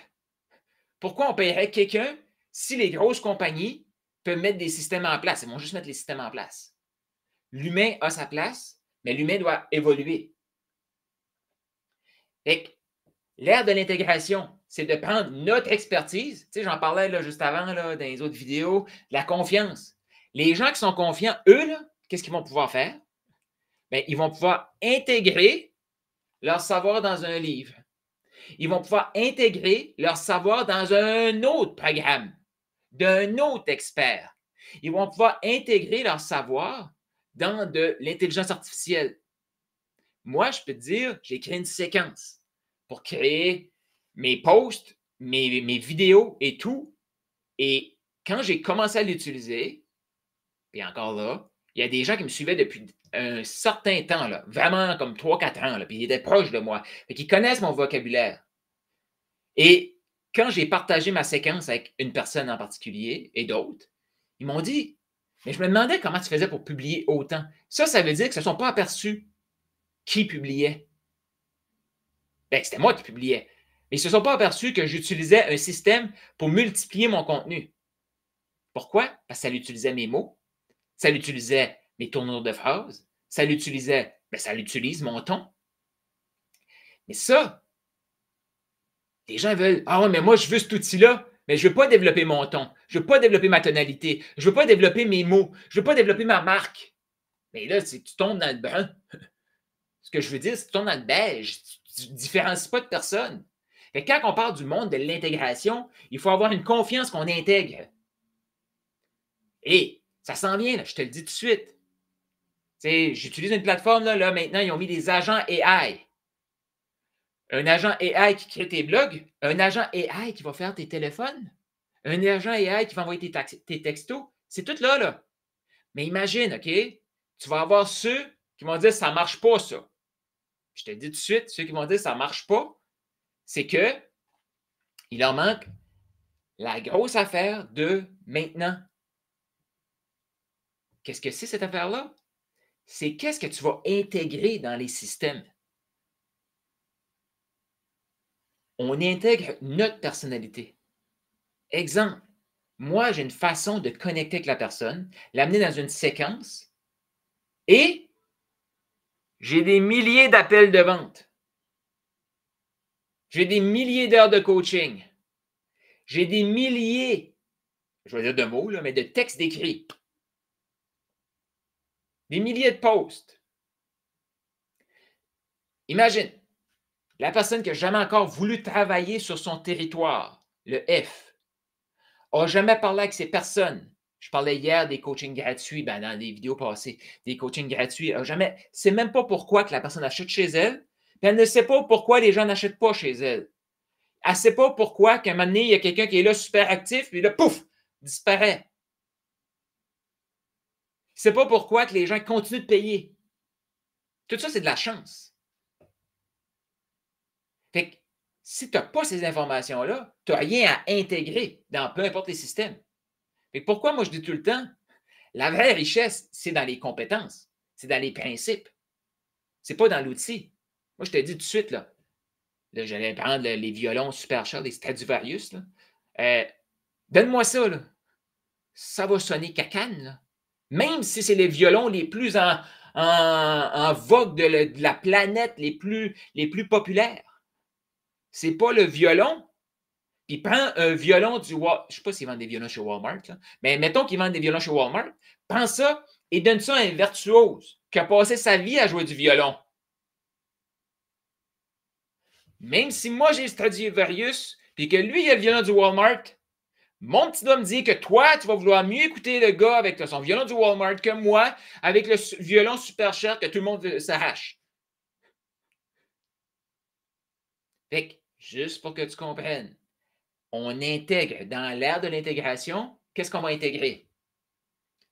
Pourquoi on paierait quelqu'un si les grosses compagnies peuvent mettre des systèmes en place? Ils vont juste mettre les systèmes en place. L'humain a sa place, mais l'humain doit évoluer. L'ère de l'intégration, c'est de prendre notre expertise. Tu sais, j'en parlais là, juste avant là, dans les autres vidéos, la confiance. Les gens qui sont confiants, eux, là, qu'est-ce qu'ils vont pouvoir faire? Bien, ils vont pouvoir intégrer leur savoir dans un livre. Ils vont pouvoir intégrer leur savoir dans un autre programme, d'un autre expert. Ils vont pouvoir intégrer leur savoir dans de l'intelligence artificielle. Moi, je peux te dire, j'ai créé une séquence pour créer mes posts, mes vidéos et tout. Et quand j'ai commencé à l'utiliser, et encore là, il y a des gens qui me suivaient depuis un certain temps, là, vraiment comme 3-4 ans, là, puis ils étaient proches de moi. Ils connaissent mon vocabulaire. Et quand j'ai partagé ma séquence avec une personne en particulier et d'autres, ils m'ont dit, mais je me demandais comment tu faisais pour publier autant. Ça veut dire qu'ils ne se sont pas aperçus qui publiait. Bien, c'était moi qui publiais. Mais ils ne se sont pas aperçus que j'utilisais un système pour multiplier mon contenu. Pourquoi? Parce que ça l'utilisait mes mots, ça l'utilisait mes tournures de phrases, ça l'utilisait, bien, ça l'utilise mon ton. Mais ça, les gens veulent, ah ouais, mais moi, je veux cet outil-là, mais je ne veux pas développer mon ton, je ne veux pas développer ma tonalité, je ne veux pas développer mes mots, je ne veux pas développer ma marque. Mais là, c'est que tu tombes dans le brun. Ce que je veux dire, c'est que tu tombes dans le beige. Tu ne différencies pas de personne. Et quand on parle du monde de l'intégration, il faut avoir une confiance qu'on intègre. Et ça s'en vient, là, je te le dis tout de suite. J'utilise une plateforme, là, maintenant, ils ont mis des agents AI. Un agent AI qui crée tes blogs, un agent AI qui va faire tes téléphones, un agent AI qui va envoyer tes textos. C'est tout là, là. Mais imagine, OK? Tu vas avoir ceux qui vont dire ça ne marche pas, ça. Je te dis tout de suite, ceux qui vont dire ça ne marche pas, c'est que il leur manque la grosse affaire de maintenant. Qu'est-ce que c'est cette affaire-là? c'est qu'est-ce que tu vas intégrer dans les systèmes. On intègre notre personnalité. Exemple, moi, j'ai une façon de connecter avec la personne, l'amener dans une séquence et j'ai des milliers d'appels de vente. J'ai des milliers d'heures de coaching. J'ai des milliers, je vais dire de mots, là, mais de textes d'écrits. Des milliers de posts. Imagine, la personne qui n'a jamais encore voulu travailler sur son territoire, le F, n'a jamais parlé avec ces personnes. Je parlais hier des coachings gratuits, dans les vidéos passées, des coachings gratuits. Elle ne sait même pas pourquoi que la personne achète chez elle, puis elle ne sait pas pourquoi les gens n'achètent pas chez elle. Elle ne sait pas pourquoi qu'à un moment donné, il y a quelqu'un qui est là super actif, puis là, pouf, disparaît. Il ne sait pas pourquoi que les gens continuent de payer. Tout ça, c'est de la chance. Fait que si tu n'as pas ces informations-là, tu n'as rien à intégrer dans peu importe les systèmes. Fait que pourquoi moi je dis tout le temps, la vraie richesse, c'est dans les compétences, c'est dans les principes. C'est pas dans l'outil. Moi, je te dis tout de suite, là j'allais prendre les violons super chers, les Stradivarius. Donne-moi ça, là. Ça va sonner cacane, là. Même si c'est les violons les plus en vogue de la planète, les plus populaires. C'est pas le violon. Puis prends un violon du Walmart. Je ne sais pas s'ils vendent des violons chez Walmart, là, mais mettons qu'ils vendent des violons chez Walmart. Prends ça et donne ça à un virtuose qui a passé sa vie à jouer du violon. Même si moi j'ai le Stradivarius, puis que lui il a le violon du Walmart, mon petit doigt me dit que toi, tu vas vouloir mieux écouter le gars avec son violon du Walmart que moi avec le violon super cher que tout le monde s'arrache. Fait que, juste pour que tu comprennes, on intègre dans l'ère de l'intégration, qu'est-ce qu'on va intégrer?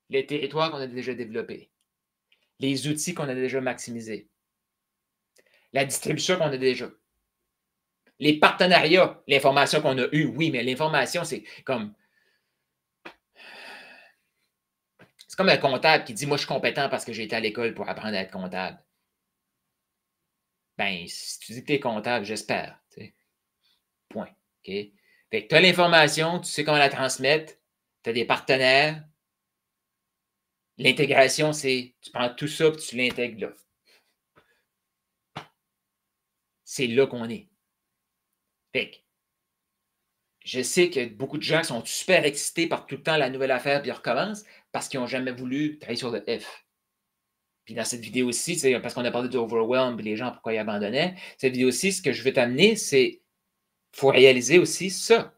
Les territoires qu'on a déjà développés, les outils qu'on a déjà maximisés, la distribution qu'on a déjà, les partenariats, l'information qu'on a eue, oui, mais l'information, c'est comme un comptable qui dit « Moi, je suis compétent parce que j'ai été à l'école pour apprendre à être comptable. » Ben, si tu dis que tu es comptable, j'espère. Point. OK? Fait que tu as l'information, tu sais comment la transmettre, tu as des partenaires. L'intégration, c'est tu prends tout ça et tu l'intègres là. C'est là qu'on est. Fait que je sais que beaucoup de gens sont super excités par tout le temps la nouvelle affaire puis ils recommencent parce qu'ils n'ont jamais voulu travailler sur le F. Puis dans cette vidéo aussi, parce qu'on a parlé d'overwhelm et les gens pourquoi ils abandonnaient, cette vidéo aussi, ce que je veux t'amener, c'est qu'il faut réaliser aussi ça.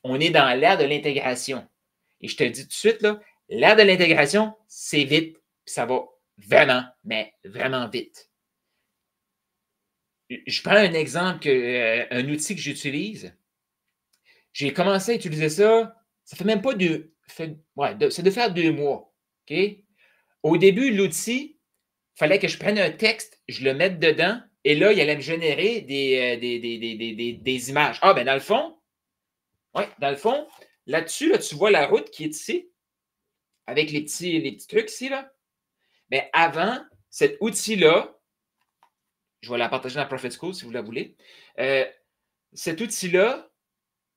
On est dans l'ère de l'intégration. Et je te le dis tout de suite, là, l'ère de l'intégration, c'est vite, puis ça va vraiment, mais vraiment vite. Je prends un exemple, un outil que j'utilise. J'ai commencé à utiliser ça, ça fait même pas ça doit faire 2 mois. OK? Au début, l'outil, il fallait que je prenne un texte, je le mette dedans, et là, il allait me générer des images. Ah, ben dans le fond, là-dessus, là, tu vois la route qui est ici, avec les petits trucs ici, là. Mais avant, cet outil-là, je vais la partager dans Profit School si vous la voulez. Cet outil-là,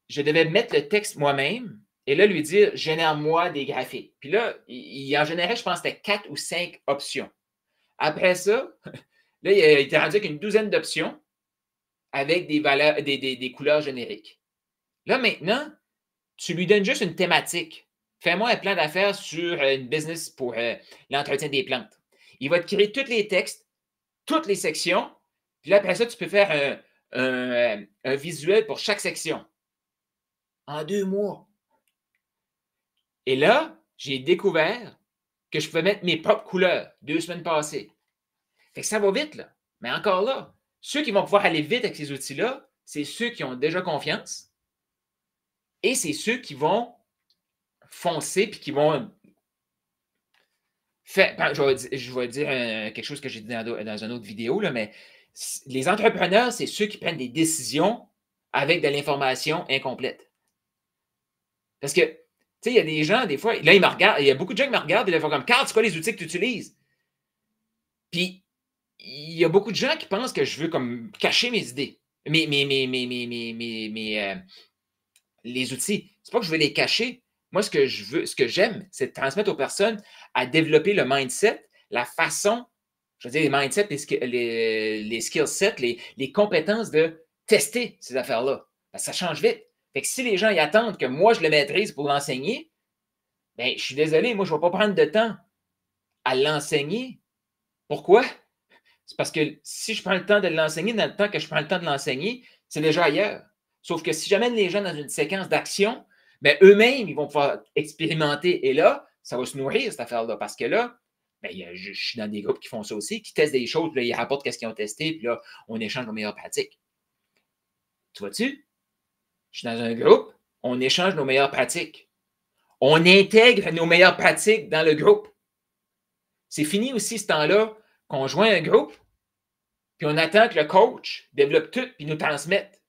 je devais mettre le texte moi-même et là, lui dire « Génère-moi des graphiques ». Puis là, il en générait, je pense, c'était 4 ou 5 options. Après ça, là, il était rendu avec une douzaine d'options avec des valeurs, des couleurs génériques. Là, maintenant, tu lui donnes juste une thématique. Fais-moi un plan d'affaires sur une business pour l'entretien des plantes. Il va te créer tous les textes, toutes les sections. Puis là, après ça, tu peux faire un visuel pour chaque section. En 2 mois. Et là, j'ai découvert que je pouvais mettre mes propres couleurs 2 semaines passées. Fait que ça va vite, là. Mais encore là, ceux qui vont pouvoir aller vite avec ces outils-là, c'est ceux qui ont déjà confiance et c'est ceux qui vont foncer puis qui vont faire. Je vais dire quelque chose que j'ai dit dans une autre vidéo, là, mais les entrepreneurs, c'est ceux qui prennent des décisions avec de l'information incomplète. Parce que, tu sais, il y a des gens, des fois, là, ils me regardent, il y a beaucoup de gens qui me regardent et ils font comme Carl, c'est quoi les outils que tu utilises? Puis, il y a beaucoup de gens qui pensent que je veux comme cacher mes idées, les outils. C'est pas que je veux les cacher. Moi, ce que je veux, ce que j'aime, c'est de transmettre aux personnes à développer le mindset, la façon, je veux dire, les mindsets, les skill sets, les compétences de tester ces affaires-là. Parce que ça change vite. Fait que si les gens y attendent que moi, je le maîtrise pour l'enseigner, bien, je suis désolé, moi, je ne vais pas prendre de temps à l'enseigner. Pourquoi? C'est parce que si je prends le temps de l'enseigner, dans le temps que je prends le temps de l'enseigner, c'est déjà ailleurs. Sauf que si j'amène les gens dans une séquence d'action, bien, eux-mêmes, ils vont pouvoir expérimenter. Et là, ça va se nourrir, cette affaire-là. Parce que là, bien, je suis dans des groupes qui font ça aussi, qui testent des choses, puis là, ils rapportent ce qu'ils ont testé, puis là, on échange nos meilleures pratiques. Tu vois-tu? Je suis dans un groupe, on échange nos meilleures pratiques. On intègre nos meilleures pratiques dans le groupe. C'est fini aussi ce temps-là qu'on joint un groupe, puis on attend que le coach développe tout, puis nous transmette.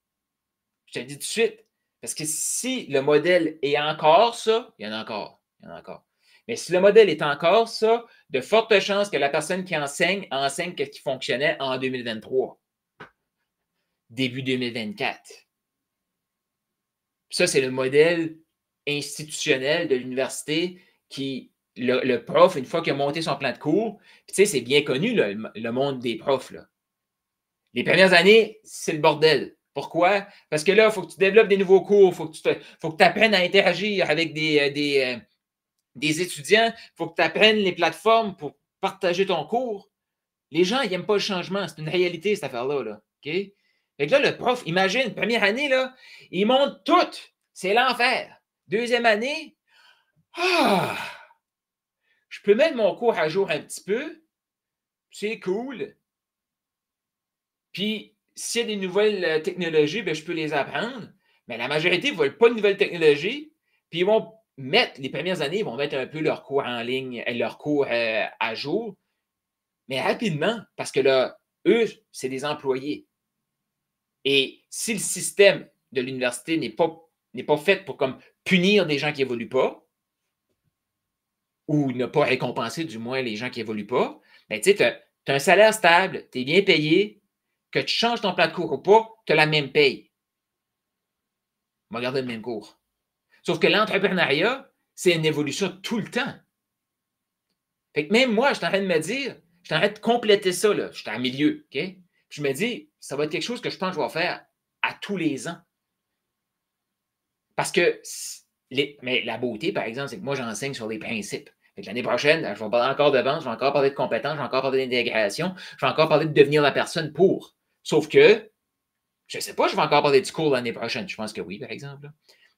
Je te le dis tout de suite. Parce que si le modèle est encore ça, il y en a encore. Il y en a encore. Mais si le modèle est encore ça, de fortes chances que la personne qui enseigne ce qui fonctionnait en 2023, début 2024. Ça, c'est le modèle institutionnel de l'université qui, le prof, une fois qu'il a monté son plan de cours, tu sais, c'est bien connu, là, le monde des profs. Là. Les premières années, c'est le bordel. Pourquoi? Parce que là, il faut que tu développes des nouveaux cours, il faut que tu apprennes à interagir avec des étudiants, il faut que tu apprennes les plateformes pour partager ton cours. Les gens, ils n'aiment pas le changement. C'est une réalité, cette affaire-là. Là. OK? Fait que là, le prof, imagine, première année, là, il monte tout. C'est l'enfer. Deuxième année, je peux mettre mon cours à jour un petit peu. C'est cool. Puis, s'il y a des nouvelles technologies, bien, je peux les apprendre. Mais la majorité ne veulent pas de nouvelles technologies. Puis, ils vont mettre, les premières années, ils vont mettre un peu leur cours en ligne, leur cours à jour. Mais rapidement, parce que là, eux, c'est des employés. Et si le système de l'université n'est pas fait pour comme punir des gens qui n'évoluent pas, ou ne pas récompenser du moins les gens qui n'évoluent pas, bien, tu sais, tu as un salaire stable, tu es bien payé, que tu changes ton plan de cours ou pas, tu as la même paye. On va garder le même cours. Sauf que l'entrepreneuriat, c'est une évolution tout le temps. Fait que même moi, je suis en train de me dire, je suis en train de compléter ça, là. Je suis en milieu, OK? Puis je me dis, ça va être quelque chose que je pense que je vais faire à tous les ans. Parce que mais la beauté, par exemple, c'est que moi, j'enseigne sur les principes. L'année prochaine, je vais parler encore de vente, je vais encore parler de compétences, je vais encore parler d'intégration, je vais encore parler de devenir la personne pour. Sauf que, je ne sais pas, je vais encore parler du cours l'année prochaine. Je pense que oui, par exemple.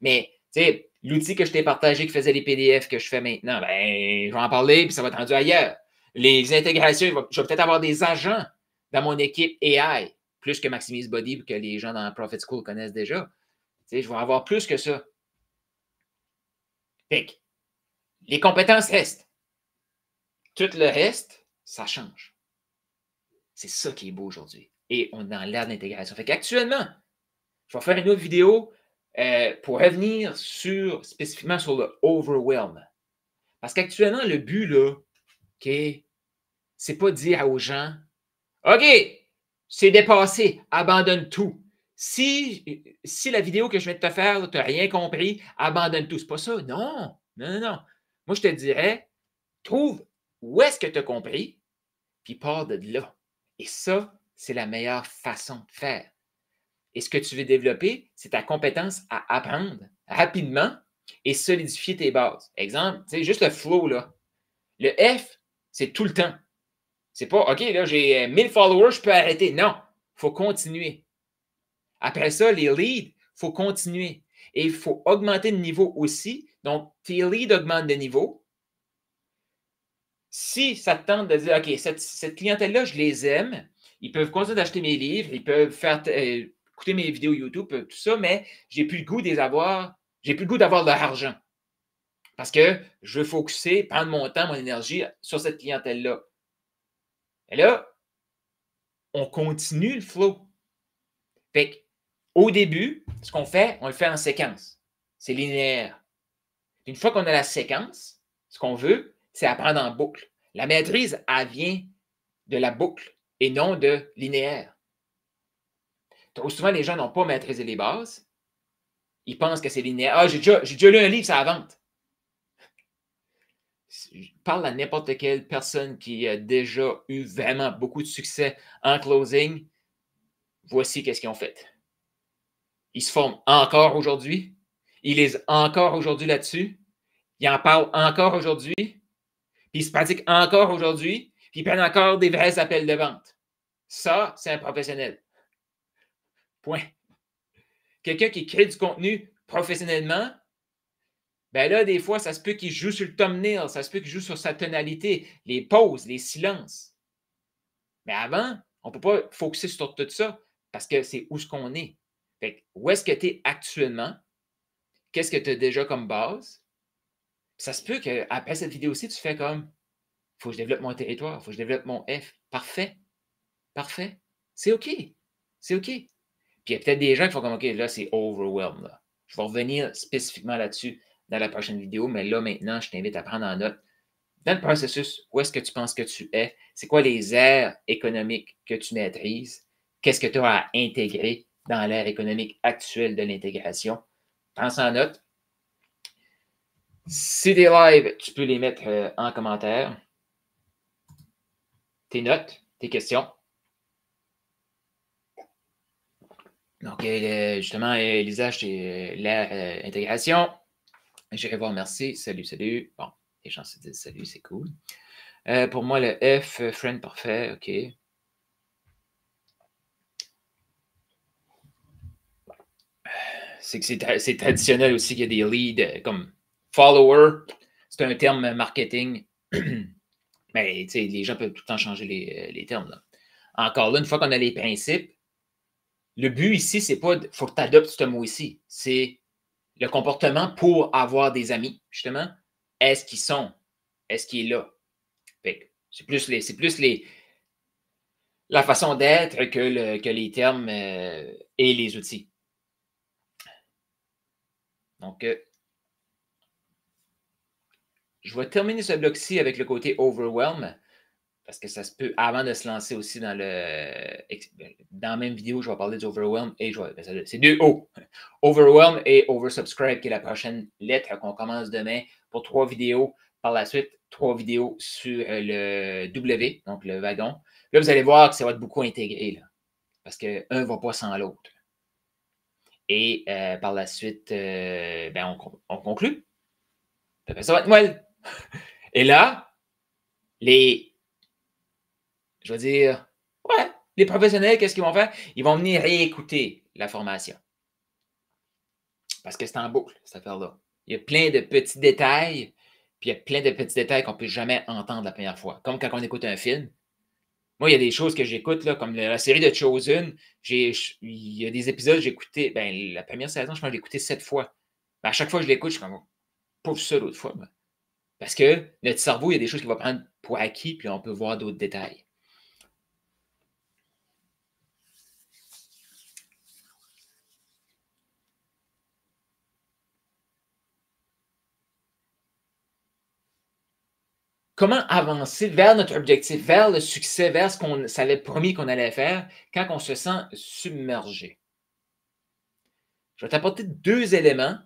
Mais, tu sais, l'outil que je t'ai partagé qui faisait les PDF que je fais maintenant, ben, je vais en parler, puis ça va être rendu ailleurs. Les intégrations, je vais peut-être avoir des agents dans mon équipe AI, plus que Maximise Body, que les gens dans la Profit School connaissent déjà. Tu sais, je vais avoir plus que ça. Fait que, les compétences restent. Tout le reste, ça change. C'est ça qui est beau aujourd'hui. Et on est dans l'ère d'intégration. Fait qu'actuellement, je vais faire une autre vidéo pour revenir spécifiquement sur le overwhelm. Parce qu'actuellement, le but, là, OK, c'est pas de dire aux gens, OK, c'est dépassé, abandonne tout. Si la vidéo que je viens de te faire, tu n'as rien compris, abandonne tout. C'est pas ça. Non, non, non, non. Moi, je te dirais, trouve où est-ce que tu as compris, puis pars de là. Et ça, c'est la meilleure façon de faire. Et ce que tu veux développer, c'est ta compétence à apprendre rapidement et solidifier tes bases. Exemple, tu sais, juste le flow, là. Le F, c'est tout le temps. C'est pas, OK, là, j'ai 1000 followers, je peux arrêter. Non, il faut continuer. Après ça, les leads, il faut continuer. Et il faut augmenter le niveau aussi. Donc, tes leads augmentent de niveau. Si ça te tente de dire, OK, cette clientèle-là, je les aime, ils peuvent continuer d'acheter mes livres, ils peuvent faire écouter mes vidéos YouTube, tout ça, mais j'ai plus le goût j'ai plus le goût d'avoir de l'argent. Parce que je veux focuser, prendre mon temps, mon énergie sur cette clientèle-là. Et là, on continue le flow. Fait qu'au début, ce qu'on fait, on le fait en séquence. C'est linéaire. Une fois qu'on a la séquence, ce qu'on veut, c'est apprendre en boucle. La maîtrise, elle vient de la boucle et non de linéaire. Trop souvent, les gens n'ont pas maîtrisé les bases. Ils pensent que c'est linéaire. Ah, j'ai déjà lu un livre, ça avance. Je parle à n'importe quelle personne qui a déjà eu vraiment beaucoup de succès en closing. Voici qu'est-ce qu'ils ont fait. Ils se forment encore aujourd'hui. Ils lisent encore aujourd'hui là-dessus. Ils en parlent encore aujourd'hui. Puis ils se pratiquent encore aujourd'hui. Puis ils prennent encore des vrais appels de vente. Ça, c'est un professionnel. Point. Quelqu'un qui crée du contenu professionnellement, ben là, des fois, ça se peut qu'il joue sur le thumbnail, ça se peut qu'il joue sur sa tonalité, les pauses, les silences. Mais avant, on ne peut pas focuser sur tout ça parce que c'est où ce qu'on est. Fait que, où est-ce que tu es actuellement? Qu'est-ce que tu as déjà comme base? Ça se peut qu'après cette vidéo-ci, tu fais comme il faut que je développe mon territoire, il faut que je développe mon F. Parfait. Parfait. C'est OK. C'est OK. Puis il y a peut-être des gens qui font comme OK, là, c'est overwhelmed. Là. Je vais revenir spécifiquement là-dessus dans la prochaine vidéo, mais là, maintenant, je t'invite à prendre en note. Dans le processus, où est-ce que tu penses que tu es? C'est quoi les aires économiques que tu maîtrises? Qu'est-ce que tu as à intégrer dans l'ère économique actuelle de l'intégration? Pense en note. Si des lives, tu peux les mettre en commentaire. Tes notes, tes questions. Donc, justement, Elisa, j'ai l'ère intégration. J'irai voir, merci. Salut, salut. Bon, les gens se disent salut, c'est cool. Pour moi, le F, friend parfait, OK. C'est que c'est traditionnel aussi qu'il y a des leads comme follower. C'est un terme marketing. Mais les gens peuvent tout le temps changer les termes. Là. Encore là, une fois qu'on a les principes, le but ici, c'est pas il faut que tu adoptes ce mot ici. C'est le comportement pour avoir des amis, justement. Est-ce qu'ils sont? Est-ce qu'il est là? C'est plus la façon d'être que les termes et les outils. Donc, je vais terminer ce bloc-ci avec le côté overwhelm, parce que ça se peut, avant de se lancer aussi dans la même vidéo, je vais parler d'overwhelm et c'est deux O. Overwhelm et oversubscribe, qui est la prochaine lettre qu'on commence demain pour 3 vidéos. Par la suite, 3 vidéos sur le W, donc le wagon. Là, vous allez voir que ça va être beaucoup intégré, là, parce qu'un ne va pas sans l'autre. Et par la suite, on conclut. Ça va être moelle. Et là, je vais dire, ouais, les professionnels, qu'est-ce qu'ils vont faire? Ils vont venir réécouter la formation. Parce que c'est en boucle, cette affaire-là. Il y a plein de petits détails, puis il y a plein de petits détails qu'on ne peut jamais entendre la première fois. Comme quand on écoute un film. Moi, il y a des choses que j'écoute, là, comme la série de Chosen. Il y a des épisodes que j'ai écouté, la première saison, je pense que j'ai écouté 7 fois. À chaque fois que je l'écoute, je suis comme, pas vu ça l'autre fois. Ben. Parce que notre cerveau, il y a des choses qu'il va prendre pour acquis, puis on peut voir d'autres détails. Comment avancer vers notre objectif, vers le succès, vers ce qu'on s'avait promis qu'on allait faire quand on se sent submergé? Je vais t'apporter 2 éléments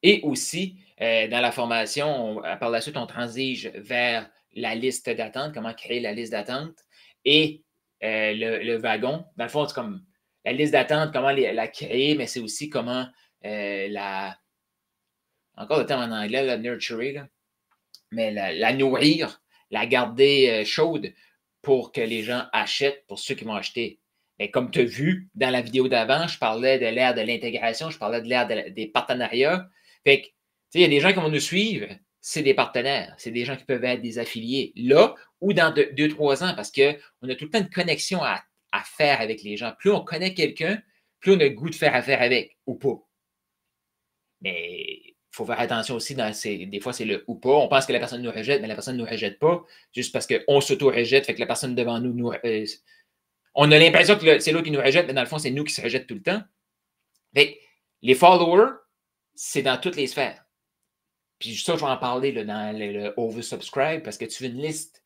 et aussi, dans la formation, par la suite, on transige vers la liste d'attente, comment créer la liste d'attente et le wagon. Dans le fond, c'est comme la liste d'attente, comment la créer, mais c'est aussi comment encore le terme en anglais, la nurturer, là, mais la nourrir, la garder chaude pour que les gens achètent, pour ceux qui vont acheter. Mais comme tu as vu dans la vidéo d'avant, je parlais de l'ère de l'intégration, je parlais de l'ère des partenariats. Fait que, il y a des gens qui vont nous suivre, c'est des partenaires, c'est des gens qui peuvent être des affiliés là ou dans 2-3 ans parce qu'on a tout le temps une connexion à faire avec les gens. Plus on connaît quelqu'un, plus on a le goût de faire affaire avec ou pas. Mais il faut faire attention aussi, des fois, c'est le ou pas. On pense que la personne nous rejette, mais la personne ne nous rejette pas, juste parce qu'on s'auto-rejette, fait que la personne devant nous on a l'impression que c'est l'autre qui nous rejette, mais dans le fond, c'est nous qui se rejette tout le temps. Fait que les followers, c'est dans toutes les sphères. Puis ça, je vais en parler là, dans le oversubscribe, parce que tu veux une liste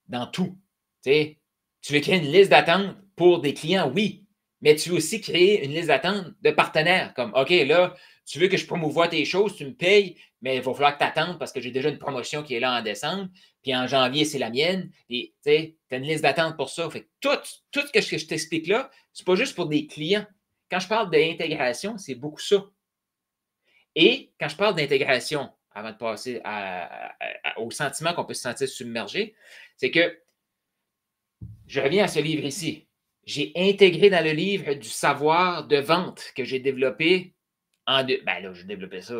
dans tout. Tu sais, Tu veux créer une liste d'attente pour des clients, oui, mais tu veux aussi créer une liste d'attente de partenaires. Comme, OK, là, tu veux que je promouvoie tes choses, tu me payes, mais il va falloir que tu attendes parce que j'ai déjà une promotion qui est là en décembre, puis en janvier, c'est la mienne. Et tu sais, tu as une liste d'attente pour ça. Fait que tout ce que je t'explique là, c'est pas juste pour des clients. Quand je parle d'intégration, c'est beaucoup ça. Et quand je parle d'intégration, avant de passer au sentiment qu'on peut se sentir submergé, c'est que je reviens à ce livre ici. J'ai intégré dans le livre du savoir de vente que j'ai développé ben là, j'ai développé ça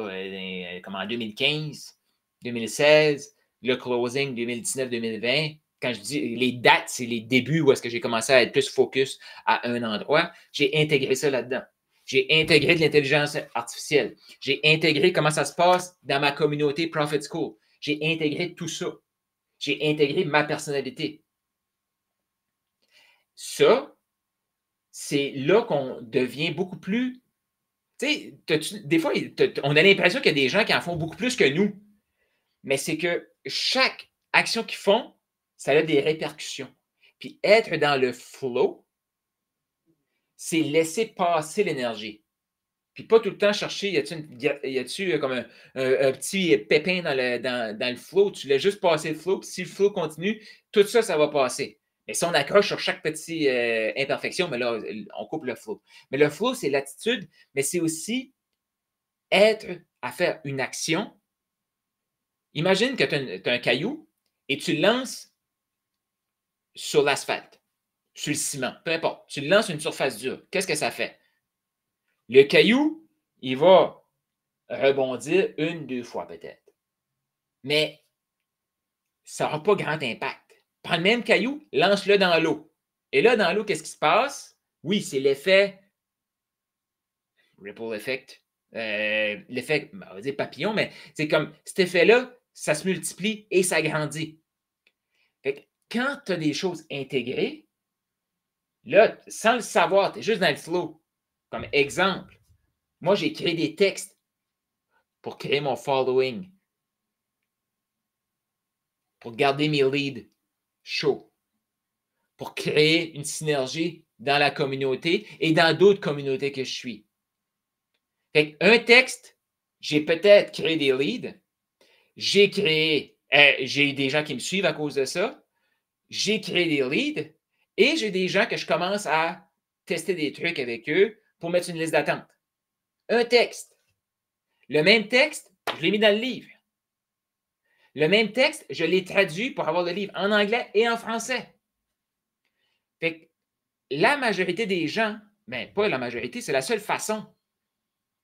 comme en 2015, 2016, le closing 2019-2020. Quand je dis les dates, c'est les débuts où est-ce que j'ai commencé à être plus focus à un endroit. J'ai intégré ça là-dedans. J'ai intégré de l'intelligence artificielle. J'ai intégré comment ça se passe dans ma communauté Profit School. J'ai intégré tout ça. J'ai intégré ma personnalité. Ça, c'est là qu'on devient beaucoup plus. Tu sais, des fois, on a l'impression qu'il y a des gens qui en font beaucoup plus que nous. Mais c'est que chaque action qu'ils font, ça a des répercussions. Puis être dans le flow, c'est laisser passer l'énergie. Puis pas tout le temps chercher, y a-tu comme un petit pépin dans le flow, tu laisses juste passer le flow, puis si le flow continue, tout ça, ça va passer. Mais si on accroche sur chaque petite imperfection, mais là, on coupe le flow. Mais le flow, c'est l'attitude, mais c'est aussi être à faire une action. Imagine que tu as un caillou et tu le lances sur l'asphalte, sur le ciment, peu importe. Tu le lances sur une surface dure. Qu'est-ce que ça fait? Le caillou, il va rebondir une, deux fois peut-être. Mais ça n'aura pas grand impact. Prends le même caillou, lance-le dans l'eau. Et là, dans l'eau, qu'est-ce qui se passe? Oui, c'est l'effet ripple effect, l'effet, on va dire papillon, mais c'est comme cet effet-là, ça se multiplie et ça grandit. Fait que quand tu as des choses intégrées, là, sans le savoir, tu es juste dans le flow. Comme exemple, moi, j'ai créé des textes pour créer mon following, pour garder mes leads chauds, pour créer une synergie dans la communauté et dans d'autres communautés que je suis. Fait un texte, j'ai peut-être créé des leads, j'ai des gens qui me suivent à cause de ça, j'ai créé des leads et j'ai des gens que je commence à tester des trucs avec eux pour mettre une liste d'attente. Un texte. Le même texte, je l'ai mis dans le livre. Le même texte, je l'ai traduit pour avoir le livre en anglais et en français. Fait que la majorité des gens, mais pas la majorité, c'est la seule façon.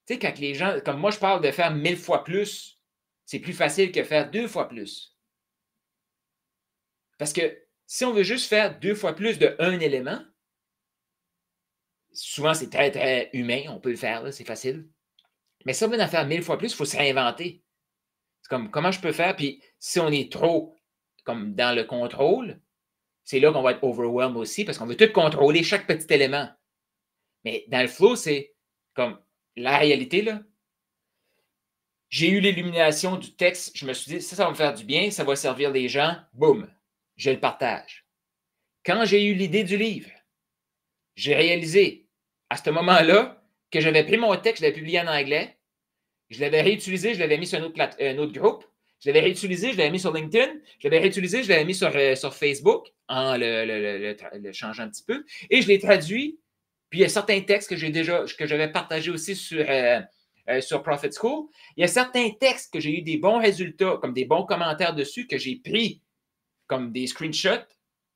Tu sais, quand les gens, comme moi, je parle de faire 1000 fois plus, c'est plus facile que faire 2 fois plus. Parce que si on veut juste faire 2 fois plus d'un élément, souvent c'est très, très humain, on peut le faire, c'est facile. Mais si on veut en faire 1000 fois plus, il faut se réinventer. C'est comme comment je peux faire, puis si on est trop comme dans le contrôle, c'est là qu'on va être overwhelmed aussi parce qu'on veut tout contrôler, chaque petit élément. Mais dans le flow, c'est comme la réalité, là. J'ai eu l'illumination du texte, je me suis dit, ça va me faire du bien, ça va servir les gens, boum, je le partage. Quand j'ai eu l'idée du livre, j'ai réalisé à ce moment-là que j'avais pris mon texte, je l'avais publié en anglais, je l'avais réutilisé, je l'avais mis sur un autre groupe, je l'avais réutilisé, je l'avais mis sur LinkedIn, je l'avais réutilisé, je l'avais mis sur Facebook en le changeant un petit peu, et je l'ai traduit. Puis il y a certains textes que j'avais partagés aussi sur Profit School. Il y a certains textes que j'ai eu des bons résultats, comme des bons commentaires dessus, que j'ai pris comme des screenshots,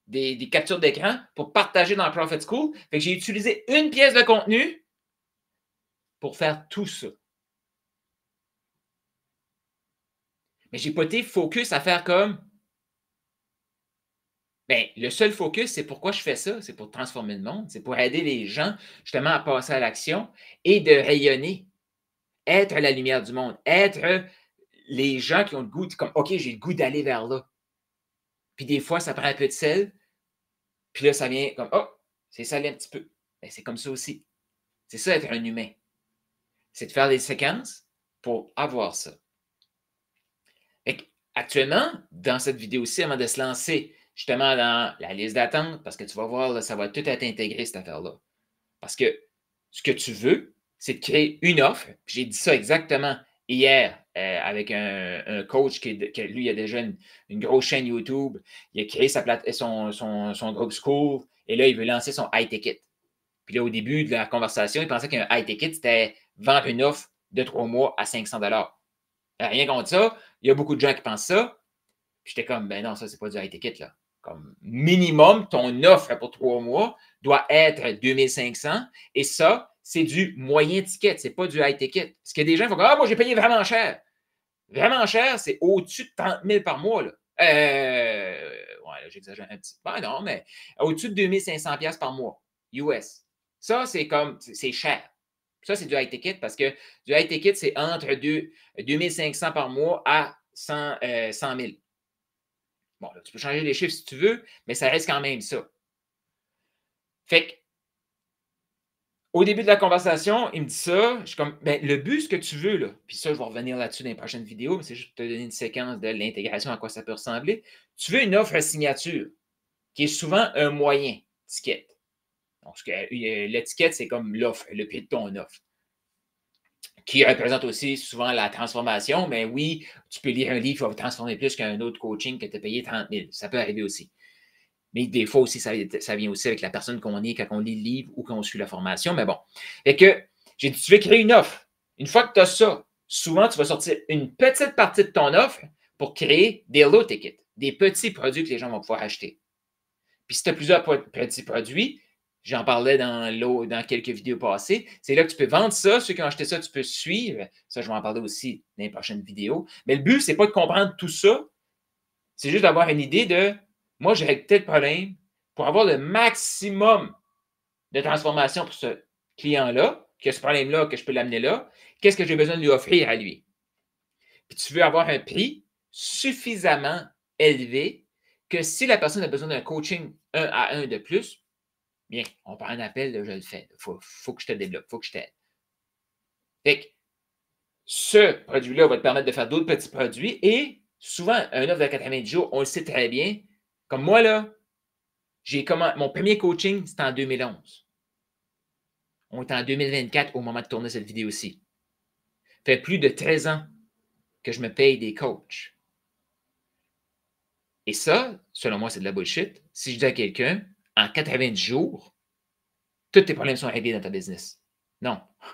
des captures d'écran pour partager dans Profit School. Fait que j'ai utilisé une pièce de contenu pour faire tout ça. Mais je n'ai pas été focus à faire comme. Bien, le seul focus, c'est pourquoi je fais ça. C'est pour transformer le monde. C'est pour aider les gens justement à passer à l'action et de rayonner. Être la lumière du monde. Être les gens qui ont le goût, comme, OK, j'ai le goût d'aller vers là. Puis des fois, ça prend un peu de sel. Puis là, ça vient comme, oh, c'est salé un petit peu. Bien, c'est comme ça aussi. C'est ça, être un humain. C'est de faire des séquences pour avoir ça. Actuellement, dans cette vidéo-ci, avant de se lancer justement dans la liste d'attente parce que tu vas voir, là, ça va tout être intégré, cette affaire-là. Parce que ce que tu veux, c'est de créer une offre. J'ai dit ça exactement hier avec un coach qui, lui, il a déjà une grosse chaîne YouTube. Il a créé son groupe School et là, il veut lancer son high ticket. Puis là, au début de la conversation, il pensait qu'un high ticket, c'était vendre une offre de 3 mois à 500 $. Rien contre ça. Il y a beaucoup de gens qui pensent ça. Puis j'étais comme, ben non, ça, c'est pas du high ticket, là. Comme minimum, ton offre pour 3 mois doit être 2500 et ça, c'est du moyen ticket, c'est pas du high ticket. Parce qu'il y a des gens qui font comme, ah, moi, j'ai payé vraiment cher. Vraiment cher, c'est au-dessus de 30 000 par mois, là. Ouais, là, j'exagère un petit peu. Ben non, mais au-dessus de 2500 $ par mois, US. Ça, c'est comme, c'est cher. Ça, c'est du high ticket parce que du high ticket, c'est entre 2500 par mois à 100 000. Bon, là, tu peux changer les chiffres si tu veux, mais ça reste quand même ça. Fait que, au début de la conversation, il me dit ça. Je suis comme, ben, le but, ce que tu veux, là, puis ça, je vais revenir là-dessus dans les prochaines vidéos, mais c'est juste pour te donner une séquence de l'intégration, à quoi ça peut ressembler. Tu veux une offre à signature, qui est souvent un moyen ticket. Donc, l'étiquette, c'est comme l'offre, le prix de ton offre, qui représente aussi souvent la transformation. Mais oui, tu peux lire un livre qui va transformer plus qu'un autre coaching que tu as payé 30 000. Ça peut arriver aussi. Mais des fois aussi, ça vient aussi avec la personne qu'on est quand on lit le livre ou quand on suit la formation. Mais bon. Fait que j'ai dit, tu veux créer une offre. Une fois que tu as ça, souvent, tu vas sortir une petite partie de ton offre pour créer des low tickets, des petits produits que les gens vont pouvoir acheter. Puis si tu as plusieurs petits produits, j'en parlais dans quelques vidéos passées, c'est là que tu peux vendre ça. Ceux qui ont acheté ça, tu peux suivre. Ça, je vais en parler aussi dans les prochaines vidéos. Mais le but, ce n'est pas de comprendre tout ça. C'est juste d'avoir une idée de moi, j'ai règle tel problème pour avoir le maximum de transformation pour ce client-là, que ce problème-là, que je peux l'amener là. Qu'est-ce que j'ai besoin de lui offrir à lui? Puis tu veux avoir un prix suffisamment élevé que si la personne a besoin d'un coaching 1 à 1 de plus, bien, on prend un appel, là, je le fais. Il faut que je te développe, il faut que je t'aide. Fait que ce produit-là va te permettre de faire d'autres petits produits et souvent, un offre de 90 jours, on le sait très bien. Comme moi, là, mon premier coaching, c'était en 2011. On est en 2024 au moment de tourner cette vidéo-ci. Ça fait plus de 13 ans que je me paye des coachs. Et ça, selon moi, c'est de la bullshit. Si je dis à quelqu'un, en 90 jours, tous tes problèmes sont réglés dans ta business. Non. Tu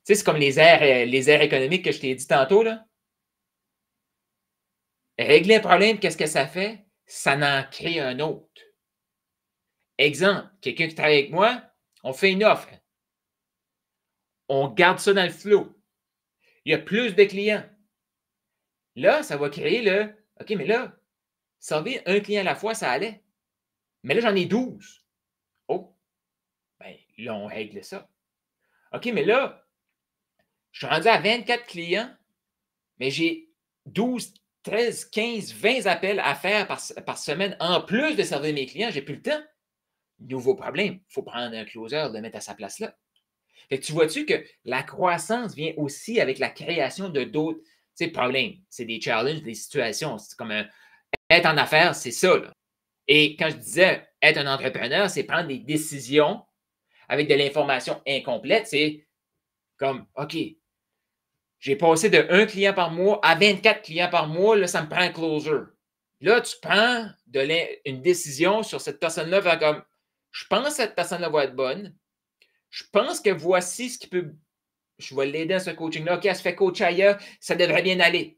sais, c'est comme les airs économiques que je t'ai dit tantôt, là. Régler un problème, qu'est-ce que ça fait? Ça en crée un autre. Exemple, quelqu'un qui travaille avec moi, on fait une offre. On garde ça dans le flow. Il y a plus de clients. Là, ça va créer le OK, mais là, servir un client à la fois, ça allait. Mais là, j'en ai 12. Oh, bien, là, on règle ça. OK, mais là, je suis rendu à 24 clients, mais j'ai 12, 13, 15, 20 appels à faire par semaine en plus de servir mes clients. Je n'ai plus le temps. Nouveau problème. Il faut prendre un closer, le mettre à sa place là. Fait que tu vois-tu que la croissance vient aussi avec la création de d'autres problèmes. C'est des challenges, des situations. C'est comme être en affaires, c'est ça. Là. Et quand je disais être un entrepreneur, c'est prendre des décisions avec de l'information incomplète. C'est comme, OK, j'ai passé de 1 client par mois à 24 clients par mois, là, ça me prend un closer. Là, tu prends une décision sur cette personne-là, comme, je pense que cette personne-là va être bonne. Je pense que voici ce qui peut. Je vais l'aider à ce coaching-là. OK, elle se fait coach ailleurs, ça devrait bien aller.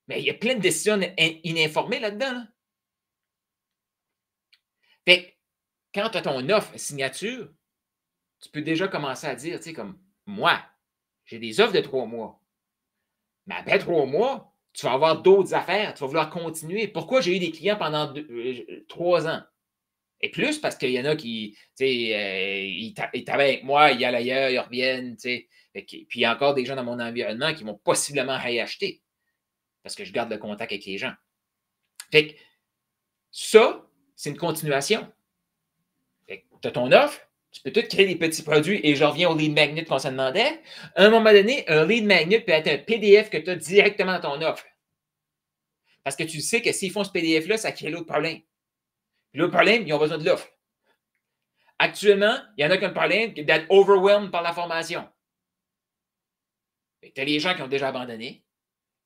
Mais il y a plein de décisions ininformées là-dedans. Là. Fait que quand tu as ton offre signature, tu peux déjà commencer à dire, tu sais, comme moi, j'ai des offres de 3 mois. Mais après 3 mois, tu vas avoir d'autres affaires. Tu vas vouloir continuer. Pourquoi j'ai eu des clients pendant 3 ans? Et plus parce qu'il y en a qui, tu sais, ils travaillent avec moi, ils allent ailleurs, ils reviennent, tu sais. Puis il y a encore des gens dans mon environnement qui vont possiblement réacheter parce que je garde le contact avec les gens. Fait que ça, c'est une continuation. Fait que tu as ton offre, tu peux tout créer des petits produits et je reviens au lead magnet qu'on se demandait. À un moment donné, un lead magnet peut être un PDF que tu as directement dans ton offre. Parce que tu sais que s'ils font ce PDF-là, ça crée l'autre problème. Puis l'autre problème, ils ont besoin de l'offre. Actuellement, il y en a qui ont le problème d'être overwhelmed par la formation. Tu as les gens qui ont déjà abandonné.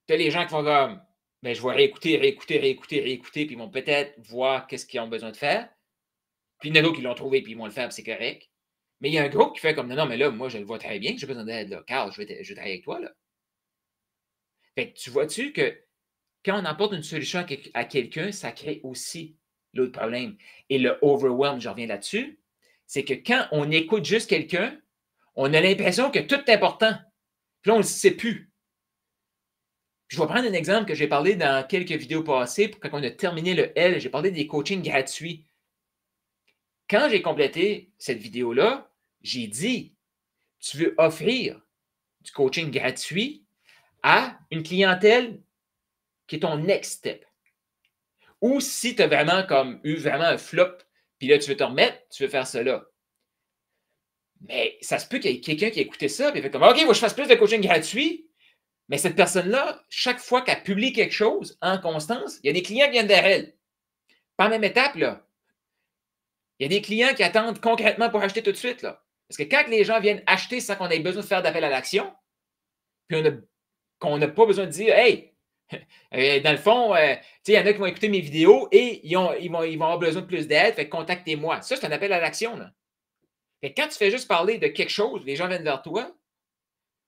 Tu as les gens qui font comme, ben, je vais réécouter, puis ils vont peut-être voir qu'est-ce qu'ils ont besoin de faire. Puis il y en a d'autres qui l'ont trouvé, puis ils vont le faire, puis c'est correct. Mais il y a un groupe qui fait comme, non, non, mais là, moi, je le vois très bien, j'ai besoin d'aide, là. Carl, je vais travailler avec toi, là. Fait que tu vois-tu que quand on apporte une solution à quelqu'un, ça crée aussi l'autre problème. Et le overwhelm, je reviens là-dessus, c'est que quand on écoute juste quelqu'un, on a l'impression que tout est important. Puis là, on ne le sait plus. Je vais prendre un exemple que j'ai parlé dans quelques vidéos passées, quand on a terminé le L, j'ai parlé des coachings gratuits. Quand j'ai complété cette vidéo-là, j'ai dit, tu veux offrir du coaching gratuit à une clientèle qui est ton next step. Ou si tu as vraiment eu vraiment un flop, puis là, tu veux te remettre, tu veux faire cela. Mais ça se peut qu'il y ait quelqu'un qui a écouté ça, puis il fait comme, OK, il faut que je fasse plus de coaching gratuit. Mais cette personne-là, chaque fois qu'elle publie quelque chose en constance, il y a des clients qui viennent derrière elle. Pas la même étape, là. Il y a des clients qui attendent concrètement pour acheter tout de suite, là. Parce que quand les gens viennent acheter sans qu'on ait besoin de faire d'appel à l'action, puis qu'on n'a pas besoin de dire, hey, dans le fond, il y en a qui vont écouter mes vidéos et ils vont avoir besoin de plus d'aide, fait que contactez-moi. Ça, c'est un appel à l'action, là. Fait que quand tu fais juste parler de quelque chose, les gens viennent vers toi,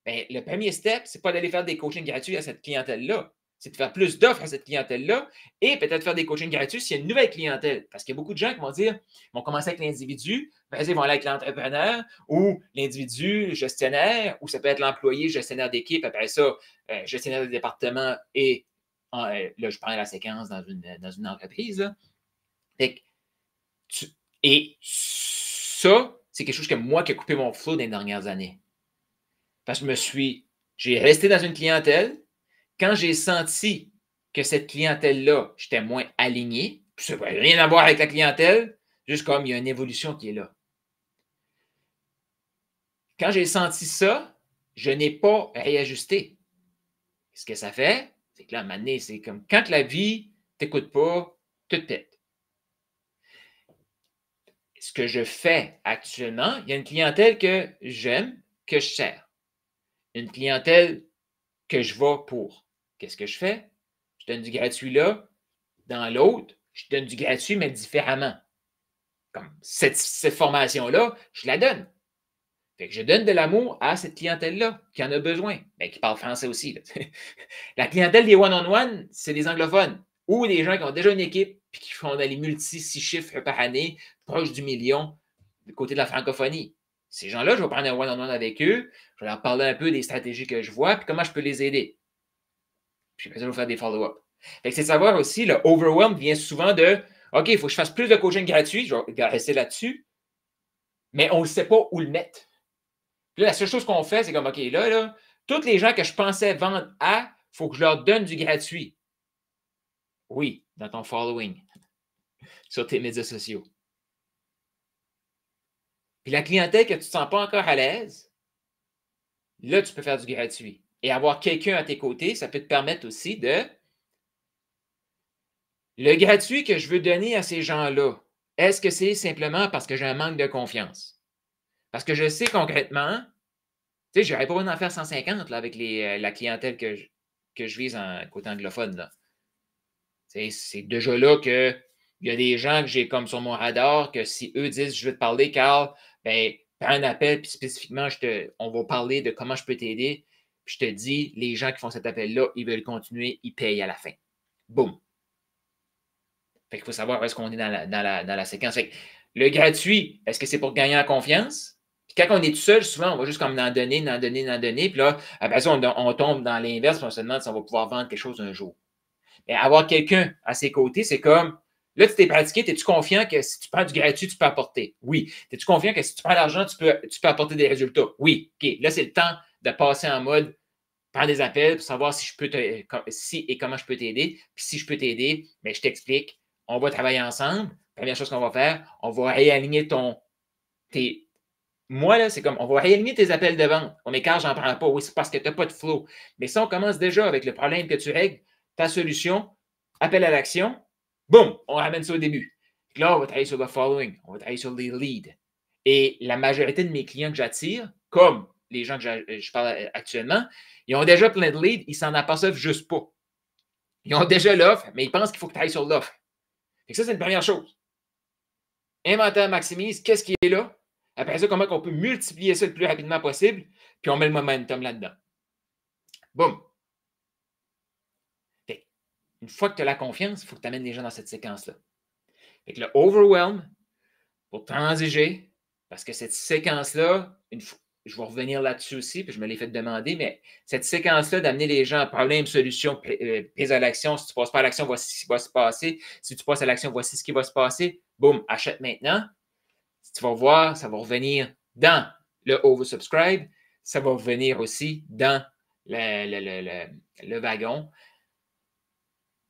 bien, le premier step, c'est pas d'aller faire des coachings gratuits à cette clientèle-là. C'est de faire plus d'offres à cette clientèle-là et peut-être faire des coachings gratuits s'il y a une nouvelle clientèle. Parce qu'il y a beaucoup de gens qui vont dire, ils vont commencer avec l'individu, ils vont aller avec l'entrepreneur ou l'individu gestionnaire, ou ça peut être l'employé gestionnaire d'équipe, après ça, gestionnaire de département et là, je prends la séquence dans une entreprise. Là. Et ça, c'est quelque chose que moi qui ai coupé mon flow dans les dernières années. Parce que j'ai resté dans une clientèle. Quand j'ai senti que cette clientèle-là, j'étais moins aligné, puis ça n'a rien à voir avec la clientèle, juste comme il y a une évolution qui est là. Quand j'ai senti ça, je n'ai pas réajusté. Ce que ça fait, c'est que là, à un moment donné, c'est comme quand la vie ne t'écoute pas, tout pète. Ce que je fais actuellement, il y a une clientèle que j'aime, que je sers. Une clientèle que je vais pour. Qu'est-ce que je fais? Je donne du gratuit là. Dans l'autre, je donne du gratuit, mais différemment. Comme cette formation-là, je la donne. Fait que je donne de l'amour à cette clientèle-là qui en a besoin, mais qui parle français aussi. Là. La clientèle des one-on-one, c'est des anglophones ou des gens qui ont déjà une équipe et qui font des multi-6 chiffres par année, proche du million, du côté de la francophonie. Ces gens-là, je vais prendre un one-on-one avec eux, je vais leur parler un peu des stratégies que je vois et comment je peux les aider. Puis après ça, je vais faire des follow-up. Fait que c'est savoir aussi, le overwhelm vient souvent de OK, il faut que je fasse plus de coaching gratuit, je vais rester là-dessus, mais on ne sait pas où le mettre. Puis là, la seule chose qu'on fait, c'est comme OK, là, tous les gens que je pensais vendre à, il faut que je leur donne du gratuit. Oui, dans ton following, sur tes médias sociaux. Puis la clientèle que tu ne te sens pas encore à l'aise, là, tu peux faire du gratuit. Et avoir quelqu'un à tes côtés, ça peut te permettre aussi de le gratuit que je veux donner à ces gens-là, est-ce que c'est simplement parce que j'ai un manque de confiance? Parce que je sais concrètement, tu sais, je n'aurais pas besoin d'en faire 150 là, avec la clientèle que je vise en côté anglophone. Là. C'est déjà là qu'il y a des gens que j'ai comme sur mon radar que si eux disent je veux te parler, Carl, ben, prends un appel, puis spécifiquement, on va parler de comment je peux t'aider. Puis je te dis, les gens qui font cet appel-là, ils veulent continuer, ils payent à la fin. Boum. Fait qu'il faut savoir où est-ce qu'on est dans la séquence. Fait que le gratuit, est-ce que c'est pour gagner en confiance? Puis quand on est tout seul, souvent, on va juste comme en donner. Puis là, après ça, on tombe dans l'inverse, puis on se demande si on va pouvoir vendre quelque chose un jour. Mais avoir quelqu'un à ses côtés, c'est comme, là, tu t'es pratiqué, es-tu confiant que si tu prends du gratuit, tu peux apporter? Oui. Es-tu confiant que si tu prends l'argent, tu peux apporter des résultats? Oui. OK. Là, c'est le temps de passer en mode prendre des appels pour savoir si et comment je peux t'aider. Puis si je peux t'aider, bien, je t'explique. On va travailler ensemble. Première chose qu'on va faire, on va réaligner moi, là, c'est comme, on va réaligner tes appels de vente. On m'écarte, j'en prends pas. Oui, c'est parce que tu n'as pas de flow. Mais si on commence déjà avec le problème que tu règles, ta solution, appel à l'action, boum, on ramène ça au début. Là, on va travailler sur le following, on va travailler sur les leads. Et la majorité de mes clients que j'attire, comme les gens que je parle actuellement, ils ont déjà plein de leads, ils ne s'en aperçoivent juste pas. Ils ont déjà l'offre, mais ils pensent qu'il faut que tu ailles sur l'offre. Et ça, c'est une première chose. Inventaire maximise, qu'est-ce qui est là? Après ça, comment on peut multiplier ça le plus rapidement possible, puis on met le momentum là-dedans. Boum! Une fois que tu as la confiance, il faut que tu amènes les gens dans cette séquence-là. Fait que le overwhelm, pour transiger, parce que cette séquence-là, je vais revenir là-dessus aussi, puis je me l'ai fait demander, mais cette séquence-là d'amener les gens à problème, solution, prise à l'action, si tu ne passes pas à l'action, voici ce qui va se passer. Si tu passes à l'action, voici ce qui va se passer. Boum, achète maintenant. Tu vas voir, ça va revenir dans le oversubscribe, ça va revenir aussi dans le wagon.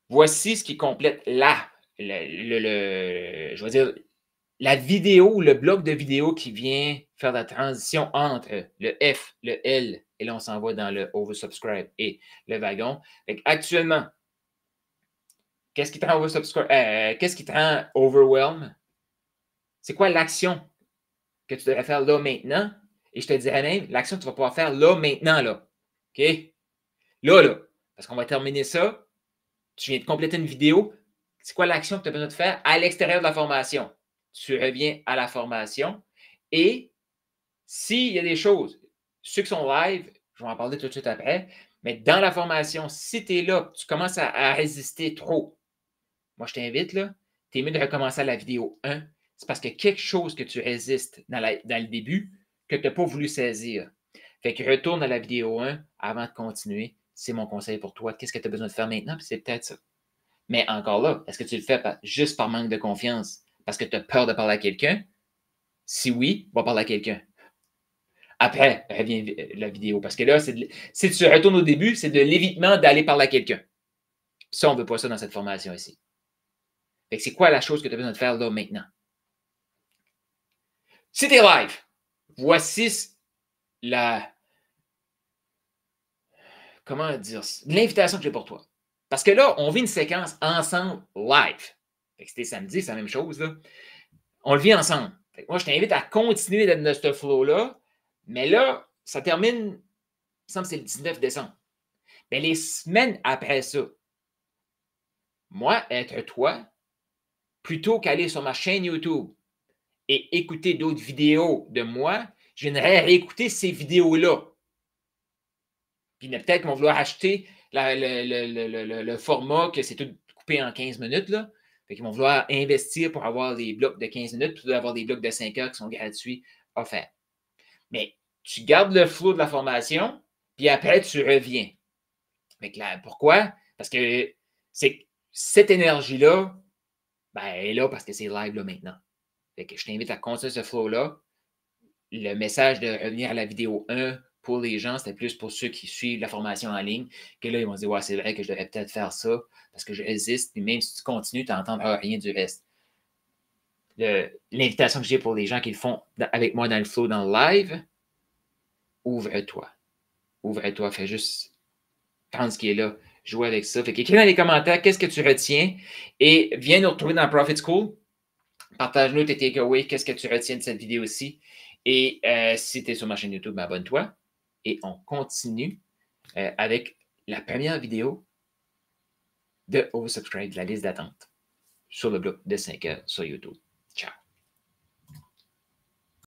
Voici ce qui complète je vais dire, la vidéo, le bloc de vidéo qui vient faire la transition entre le F, le L, et là, on s'en va dans le oversubscribe et le wagon. Actuellement, qu'est-ce qui te rend oversubscribe? Qu'est-ce qui te rend overwhelm? C'est quoi l'action que tu devrais faire là maintenant? Et je te dirais même, l'action que tu vas pouvoir faire là maintenant, là. OK? Là. Parce qu'on va terminer ça. Tu viens de compléter une vidéo. C'est quoi l'action que tu as besoin de faire à l'extérieur de la formation? Tu reviens à la formation et s'il y a des choses, ceux qui sont live, je vais en parler tout de suite après, mais dans la formation, si tu es là, tu commences à résister trop, moi je t'invite là, tu es mieux de recommencer à la vidéo 1. C'est parce qu'il y a quelque chose que tu résistes dans le début que tu n'as pas voulu saisir. Fait que retourne à la vidéo 1 avant de continuer. C'est mon conseil pour toi. Qu'est-ce que tu as besoin de faire maintenant? Puis c'est peut-être ça. Mais encore là, est-ce que tu le fais juste par manque de confiance? Parce que tu as peur de parler à quelqu'un? Si oui, va parler à quelqu'un. Après, reviens la vidéo. Parce que là, si tu retournes au début, c'est de l'évitement d'aller parler à quelqu'un. Ça, on ne veut pas ça dans cette formation ici. Fait que c'est quoi la chose que tu as besoin de faire là maintenant? Si tu es live, voici comment dire, l'invitation que j'ai pour toi. Parce que là, on vit une séquence ensemble live. Fait que c'était samedi, c'est la même chose. Là. On le vit ensemble. Fait que moi, je t'invite à continuer d'être dans ce flow-là. Mais là, ça termine, il me semble que c'est le 19 décembre. Mais les semaines après ça, moi, être toi, plutôt qu'aller sur ma chaîne YouTube et écouter d'autres vidéos de moi, je viendrais réécouter ces vidéos-là. Puis peut-être qu'ils vont vouloir acheter le format que c'est tout coupé en 15 minutes. Là. Fait qu'ils vont vouloir investir pour avoir des blocs de 15 minutes plutôt d'avoir des blocs de 5 heures qui sont gratuits offerts. Mais tu gardes le flow de la formation, puis après, tu reviens. Fait que là, pourquoi? Parce que cette énergie-là, ben, elle est là parce que c'est live là maintenant. Fait que je t'invite à continuer ce flow-là. Le message de revenir à la vidéo 1 pour les gens, c'était plus pour ceux qui suivent la formation en ligne, que là, ils vont se dire, ouais, c'est vrai que je devrais peut-être faire ça parce que je résiste, puis même si tu continues, tu n'entendras rien du reste. L'invitation que j'ai pour les gens qui le font avec moi dans le flow, dans le live, ouvre-toi. Ouvre-toi, fais juste prendre ce qui est là, jouer avec ça. Fait qu'écris dans les commentaires qu'est-ce que tu retiens et viens nous retrouver dans Profit School. Partage-nous tes takeaways, qu'est-ce que tu retiens de cette vidéo-ci. Et si tu es sur ma chaîne YouTube, abonne-toi. Et on continue avec la première vidéo de Oversubscribe, de la liste d'attente, sur le bloc de 5 heures sur YouTube.